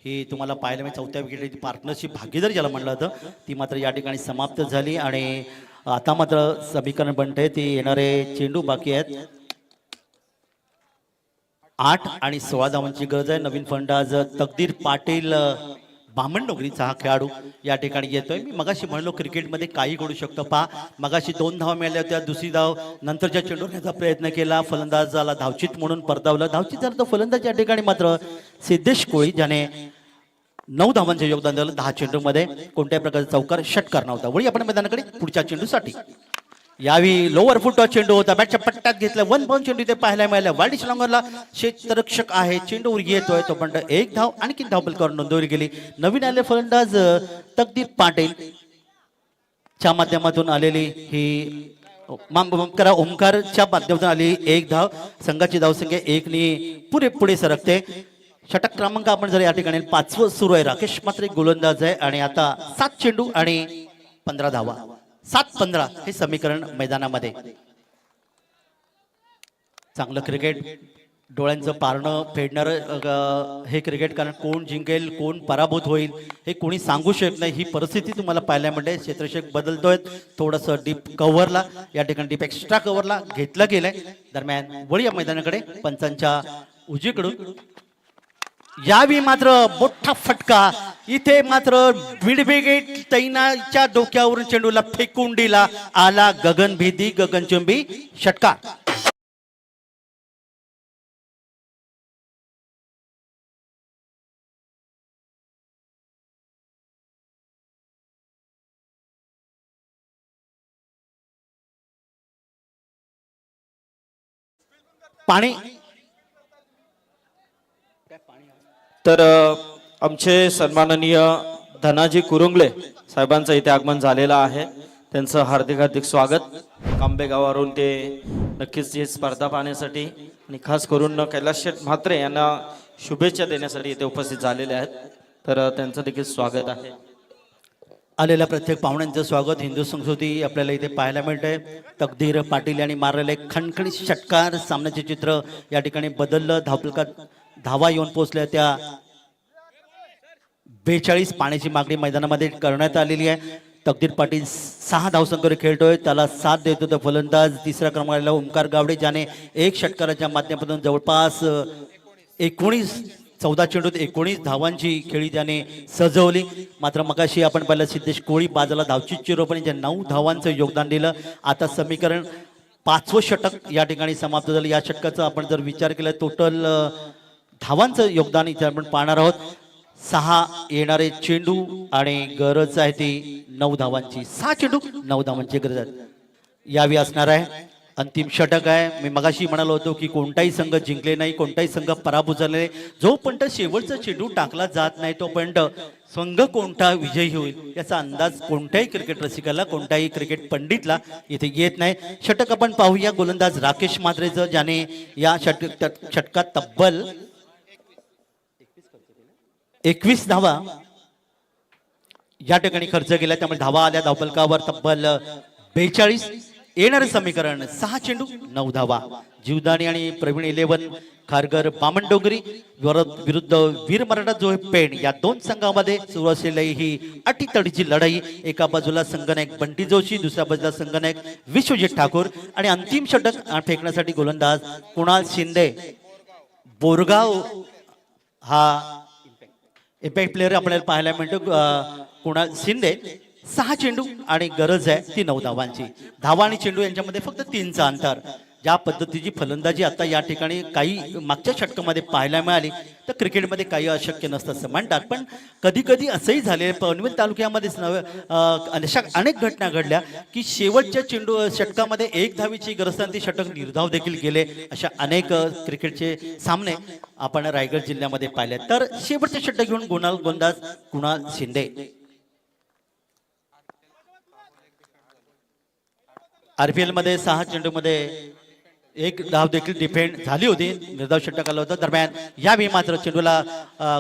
ही तुम्हाला पाहायला मिळते. 4थ्या विकेटची पार्टनरशिप भागीदार ज्याला म्हणलं होतं ती मात्र या ठिकाणी समाप्त झाली आणि आता मात्र समीकरण बनते ती येणारे चेंडू बाकी आहेत. 8 आणि 16 धावांची गरज आहे. नवीन फलंदाज तकदीर पाटील बामणडोंगरीचा हा खेळाडू या ठिकाणी येतोय. मी मगाशी म्हणलो क्रिकेटमध्ये काही घडू शकतं. पहा मगाशी 2 धावा मिळाल्या होत्या, दुसरी धाव नंतरच्या चेंडूचा प्रयत्न केला, फलंदाजाला धावचित म्हणून परतावलं. धावचित झालं तर फलंदाज या ठिकाणी मात्र सिद्धेश कोळी ज्याने 9 धावांचे योगदान दिलं. 10 चेंडूमध्ये कोणत्याही प्रकारचा चौकार षटकार नव्हता. वळी आपण मैदानाकडे पुढच्या चेंडूसाठी. यावेळी लोअर फुट चेंडू होता, बॅटच्या पट्ट्यात घेतला. 1 बाउंड चेंडू ते पाहायला मिळाला. वाईल्ड लॉंगरला क्षेत्ररक्षक आहे, चेंडूवर येतोय तो पण 1 धाव आणखी धावपलकावर नोंदवली गेली. नवीन आले फलंदाज तकदीर पाटील च्या माध्यमातून आलेली ही करा ओमकारच्या माध्यमातून आली 1 धाव. संघाची धावसंख्या 1 ने पुढे सरकते. षटक क्रमांक आपण जर या ठिकाणी 5वं सुरू आहे. राकेश मात्र एक गोलंदाज आहे आणि आता 7 चेंडू आणि 15 धावा. 7-15 हे समीकरण मैदानामध्ये. चांगलं क्रिकेट, डोळ्यांचं पारणं फेडणार हे क्रिकेट, कारण कोण जिंकेल कोण पराभूत होईल हे कोणी सांगू शकत नाही. ही परिस्थिती तुम्हाला पाहायला मिळते. क्षेत्ररक्षक बदलतोय, थोडंसं डीप कव्हरला या ठिकाणी डीप एक्स्ट्रा कव्हरला घेतलं गेलंय. दरम्यान वळी या मैदानाकडे पंचांच्या उजवीकडून यावेळी मात्र मोठा फटका इथे मात्र विडबेगेट तैनाच्या डोक्यावरून चेंडूला फेकून दिला आला गगनभेदी गगनचुंबी षटकार. पाणी तर आमचे सन्माननीय धनाजी कुरुंगले साहेबांचं इथे आगमन झालेलं आहे. त्यांचं हार्दिक हार्दिक स्वागत. कांबे गावावरून ते नक्कीच ही स्पर्धा पाहण्यासाठी आणि खास करून कैलास शेठ म्हात्रे यांना शुभेच्छा देण्यासाठी इथे उपस्थित झालेले आहेत. तर त्यांचं देखील स्वागत आहे. आलेल्या प्रत्येक पाहुण्यांचं स्वागत. हिंदू संस्कृती आपल्याला इथे पाहायला मिळते. तकदीर पाटील यांनी मारलेले खणखणीत षटकार. सामन्याचे चित्र या ठिकाणी बदललं. धावपलकात धावा येऊन पोहोचल्या त्या 42 पाण्याची मागणी मैदानामध्ये करण्यात आलेली आहे. तकदीर पाटील 6 धावसंख्येवर खेळतोय. त्याला साथ देतो तो फलंदाज तिसऱ्या क्रमांकाला ओमकार गावडे ज्याने एक षटकाराच्या माध्यमातून जवळपास 14 चेंडूत 19 धावांची खेळी त्याने सजवली. मात्र मगाशी आपण पाहिलं सिद्धेश कोळी बाजाला धावची चिरोपणी ज्या 9 धावांचं योगदान दिलं. आता समीकरण 5वं षटक या ठिकाणी समाप्त झालं. या षटकाचा आपण जर विचार केला टोटल धावांचं योगदान इथे आपण पाहणार आहोत. 6 येणारे चेंडू आणि गरज आहे ती 9 धावांची. 6 चेंडू 9 धावांची गरज आहे. यावी असणार आहे अंतिम षटक आहे. मी मगाशी म्हणालो होतो की कोणताही संघ जिंकले नाही, कोणताही संघ पराभूत झाले. जोपर्यंत शेवटचा चेंडू टाकला जात नाही तोपर्यंत संघ कोणता विजयी होईल याचा अंदाज कोणत्याही क्रिकेट रसिकाला, कोणत्याही क्रिकेट पंडितला इथे येत नाही. षटक आपण पाहूया. गोलंदाज राकेश म्हात्रेचं ज्याने या षटकात तब्बल 21 धावा या ठिकाणी खर्च केला. त्यामुळे धावा आल्या धावफलकावर तब्बल 42. येणारे समीकरण 6 चेंडू 9 धावा. जीवदानी आणि प्रवीण 11 खारघर बामणडोंगरी विरुद्ध वीर मराठा जो पेण या 2 संघामध्ये सुरू असलेली ही अटीतडीची लढाई. एका बाजूला संघनायक बंटी जोशी, दुसऱ्या बाजूला संघनायक विश्वजित ठाकूर आणि अंतिम षटक फेकण्यासाठी गोलंदाज कुणाल शिंदे. बोरगाव हा इम्पॅक्ट प्लेअर आपल्याला पाहायला मिळतो. कुणाल शिंदे. 6 चेंडू आणि गरज आहे ती 9 धावांची. धावा आणि चेंडू यांच्यामध्ये फक्त 3चं अंतर. ज्या पद्धतीची फलंदाजी आता या ठिकाणी काही मागच्या षटकामध्ये पाहायला मिळाली तर क्रिकेटमध्ये काही अशक्य नसतं असं म्हणतात. पण कधी कधी असंही झाले. पनवेल तालुक्यामध्येच अशा अनेक घटना घडल्या की शेवटच्या षटकामध्ये 1 धावीची गरज ती षटक निर्धाव देखील गेले. अशा अनेक क्रिकेटचे सामने आपण रायगड जिल्ह्यामध्ये पाहिले. तर शेवटचे षटक घेऊन गोलंदाज कुणाल शिंदे. RPL मध्ये 6 चेंडूमध्ये 1 धाव देखील डिफेंड झाली होती. निर्धाव षटक आलं होतं. दरम्यान यावेळी मात्र चेंडूला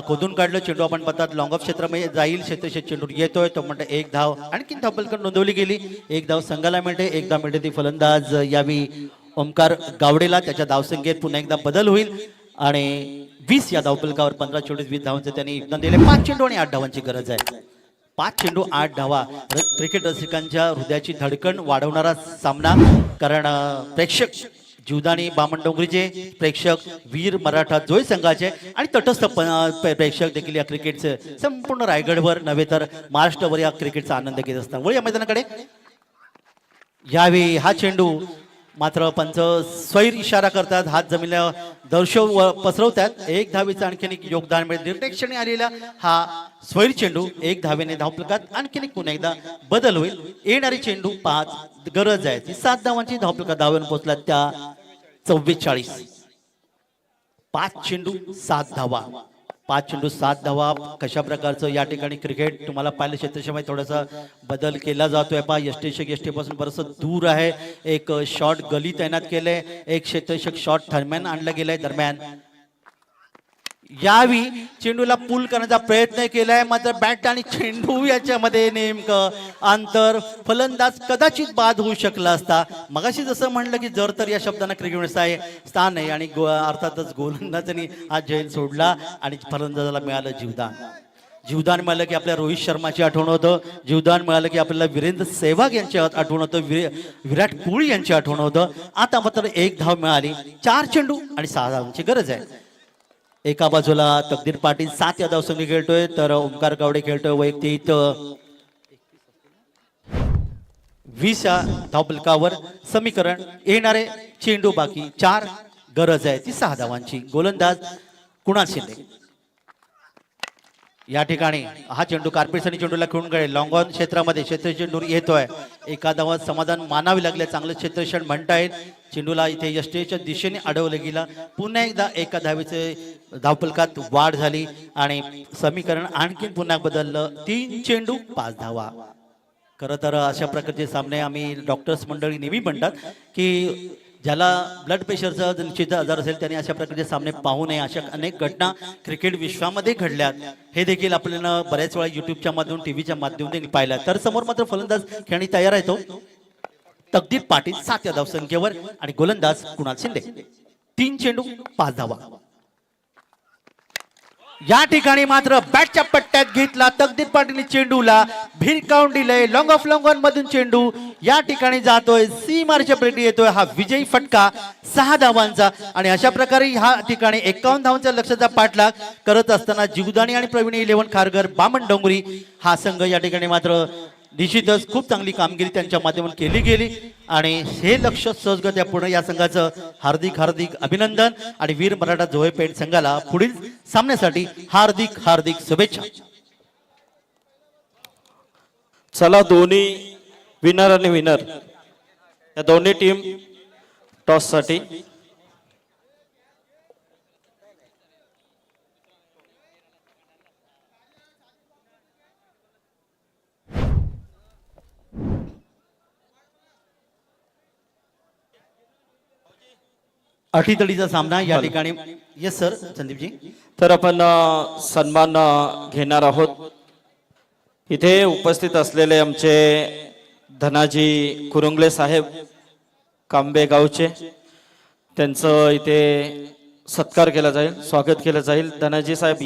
खोदून काढलं. चेंडू आपण पाहतात लॉंग ऑफ क्षेत्रामध्ये जाईल. क्षेत्रक्षेत्र चेंडू येतोय तो म्हणतो 1 धाव. आणखीन धावफलक नोंदवली गेली. 1 धाव संघाला मिळते. 1 धाव मिळते ती फलंदाज यावेळी ओमकार गावडेला. त्याच्या धावसंख्येत पुन्हा एकदा बदल होईल आणि 20 या धावफलकावर 15 चेंडू 20 धावांचं त्यांनी योगदान दिले. 5 चेंडू आणि 8 धावांची गरज आहे. 5 चेंडू 8 धावा. क्रिकेट रसिकांच्या हृदयाची धडकन वाढवणारा सामना. कारण प्रेक्षक जीवदानी बामणडोंगरीचे, प्रेक्षक वीर मराठा जोय संघाचे आणि तटस्थ प्रेक्षक देखील या क्रिकेटचे संपूर्ण रायगडवर नव्हे तर महाराष्ट्रावर या क्रिकेटचा आनंद घेत असतात. वळूया मैदानाकडे. यावेळी हा चेंडू मात्र पंच स्वैर इशारा करतात. हात जमिनीला दर्शव पसरवतात. 1 धावेचं आणखीन एक योगदान मिळेल. निर्देक्षणे आलेला हा स्वैर चेंडू 1 धावेने धावफलकात आणखीन एक पुन्हा एकदा बदल होईल. येणारी चेंडू 5 गरज आहे ती 7 धावांची. धावफलकात धावेन पोहोचला त्या 44. 5 चेंडू 7 धावा. 5 चेंडू 7 धावा. कशा प्रकारचं या ठिकाणी क्रिकेट तुम्हाला पाहिलं क्षेत्रक्षेत्रामध्ये थोडासा बदल केला जातोय. पहा यष्टीशक पासून बरंचसं दूर आहे. एक शॉर्ट गली तैनात केलंय. एक क्षेत्रक्षक शॉर्ट थर्मॅन आणलं गेलंय. दरम्यान यावी चेंडूला पूल करण्याचा प्रयत्न केलाय. मात्र बॅट आणि चेंडू याच्यामध्ये नेमकं अंतर. फलंदाज कदाचित बाद होऊ शकला असता. मगाशी जसं म्हणलं की जर तर या शब्दांना क्रिकेट स्थान आहे आणि अर्थातच गोलंदाजांनी हा झेल सोडला आणि फलंदाजाला मिळालं जीवदान. जीवदान मिळालं की आपल्या रोहित शर्माची आठवण होतं. जीवदान मिळालं की आपल्याला वीरेंद्र सेहवाग यांची आठवण होतं. विराट कोहली यांची आठवण होतं. आता मात्र 1 धाव मिळाली. 4 चेंडू आणि 6 धावांची गरज आहे. एका बाजूला तकदीर पाटील 7 या धावसंख्ये खेळतोय, तर ओमकार गावडे खेळतोय वैयक्तिक 20 या धावफलकावर. समीकरण येणारे चेंडू बाकी 4, गरज आहे ती 6 धावांची. गोलंदाज कुणाल शिंदे. या ठिकाणी हा चेंडू कार्पेट्स आणि चेंडूला खेळून गळे लॉंग ऑन क्षेत्रामध्ये क्षेत्र चेंडू येतोय. एका धावात समाधान मानावे लागले, चांगलं क्षेत्रक्षण म्हणता येईल. चेंडूला इथे यष्टीच्या दिशेने अडवलं गेला. पुन्हा एकदा एका धावेचे धावफलकात वाढ झाली आणि समीकरण आणखीन पुन्हा बदललं. 3 चेंडू 5 धावा. खरं तर अशा प्रकारचे सामने आम्ही डॉक्टर्स मंडळी नेहमी म्हणतात की ज्याला ब्लड प्रेशरचा निश्चित आजार असेल त्याने अशा प्रकारचे सामने पाहू नये. अशा अनेक घटना क्रिकेट विश्वामध्ये घडल्यात, हे देखील आपल्याला बऱ्याच वेळा युट्यूबच्या माध्यमातून टीव्हीच्या माध्यमातून पाहिलं. तर समोर मात्र फलंदाज खेळणी तयार आहे, तो तकदीर पाटील 7 या धावसंख्येवर आणि गोलंदाज कुणाल शिंदे. 3 चेंडू 5 धावा. या ठिकाणी मात्र बॅटच्या पट्ट्यात घेतला तकदीर पाटील चेंडूला भिरकावून दिलंय. लॉंग ऑफ लॉंग ऑन मधून चेंडू या ठिकाणी जातोय, सीमारच्या पेटी येतोय. हा विजयी फटका 6 धावांचा आणि अशा प्रकारे ह्या ठिकाणी 51 धावांचा लक्ष्याचा पाठलाग करत असताना जीवदानी आणि प्रवीण 11 खारघर बामण डोंगरी हा संघ या ठिकाणी मात्र निश्चितच खूप चांगली कामगिरी त्यांच्या माध्यमातून केली गेली आणि हे लक्ष सहजगत्या पूर्ण या संघाचं हार्दिक हार्दिक अभिनंदन आणि वीर मराठा जोहे पेठ संघाला पुढील सामन्यासाठी हार्दिक हार्दिक शुभेच्छा. चला, दोन्ही विनर आणि विनर या दोन्ही टीम टॉस साठी. अटीतडीचा सामना या ठिकाणी. Yes sir Sandeepji. तर आपण सन्मान घेणार आहोत. इथे उपस्थित असलेले आमचे धनाजी कुरुंगले साहेब कांबे गावचे, त्यांचं इथे सत्कार केला जाईल, स्वागत केलं जाईल. धनाजी साहेब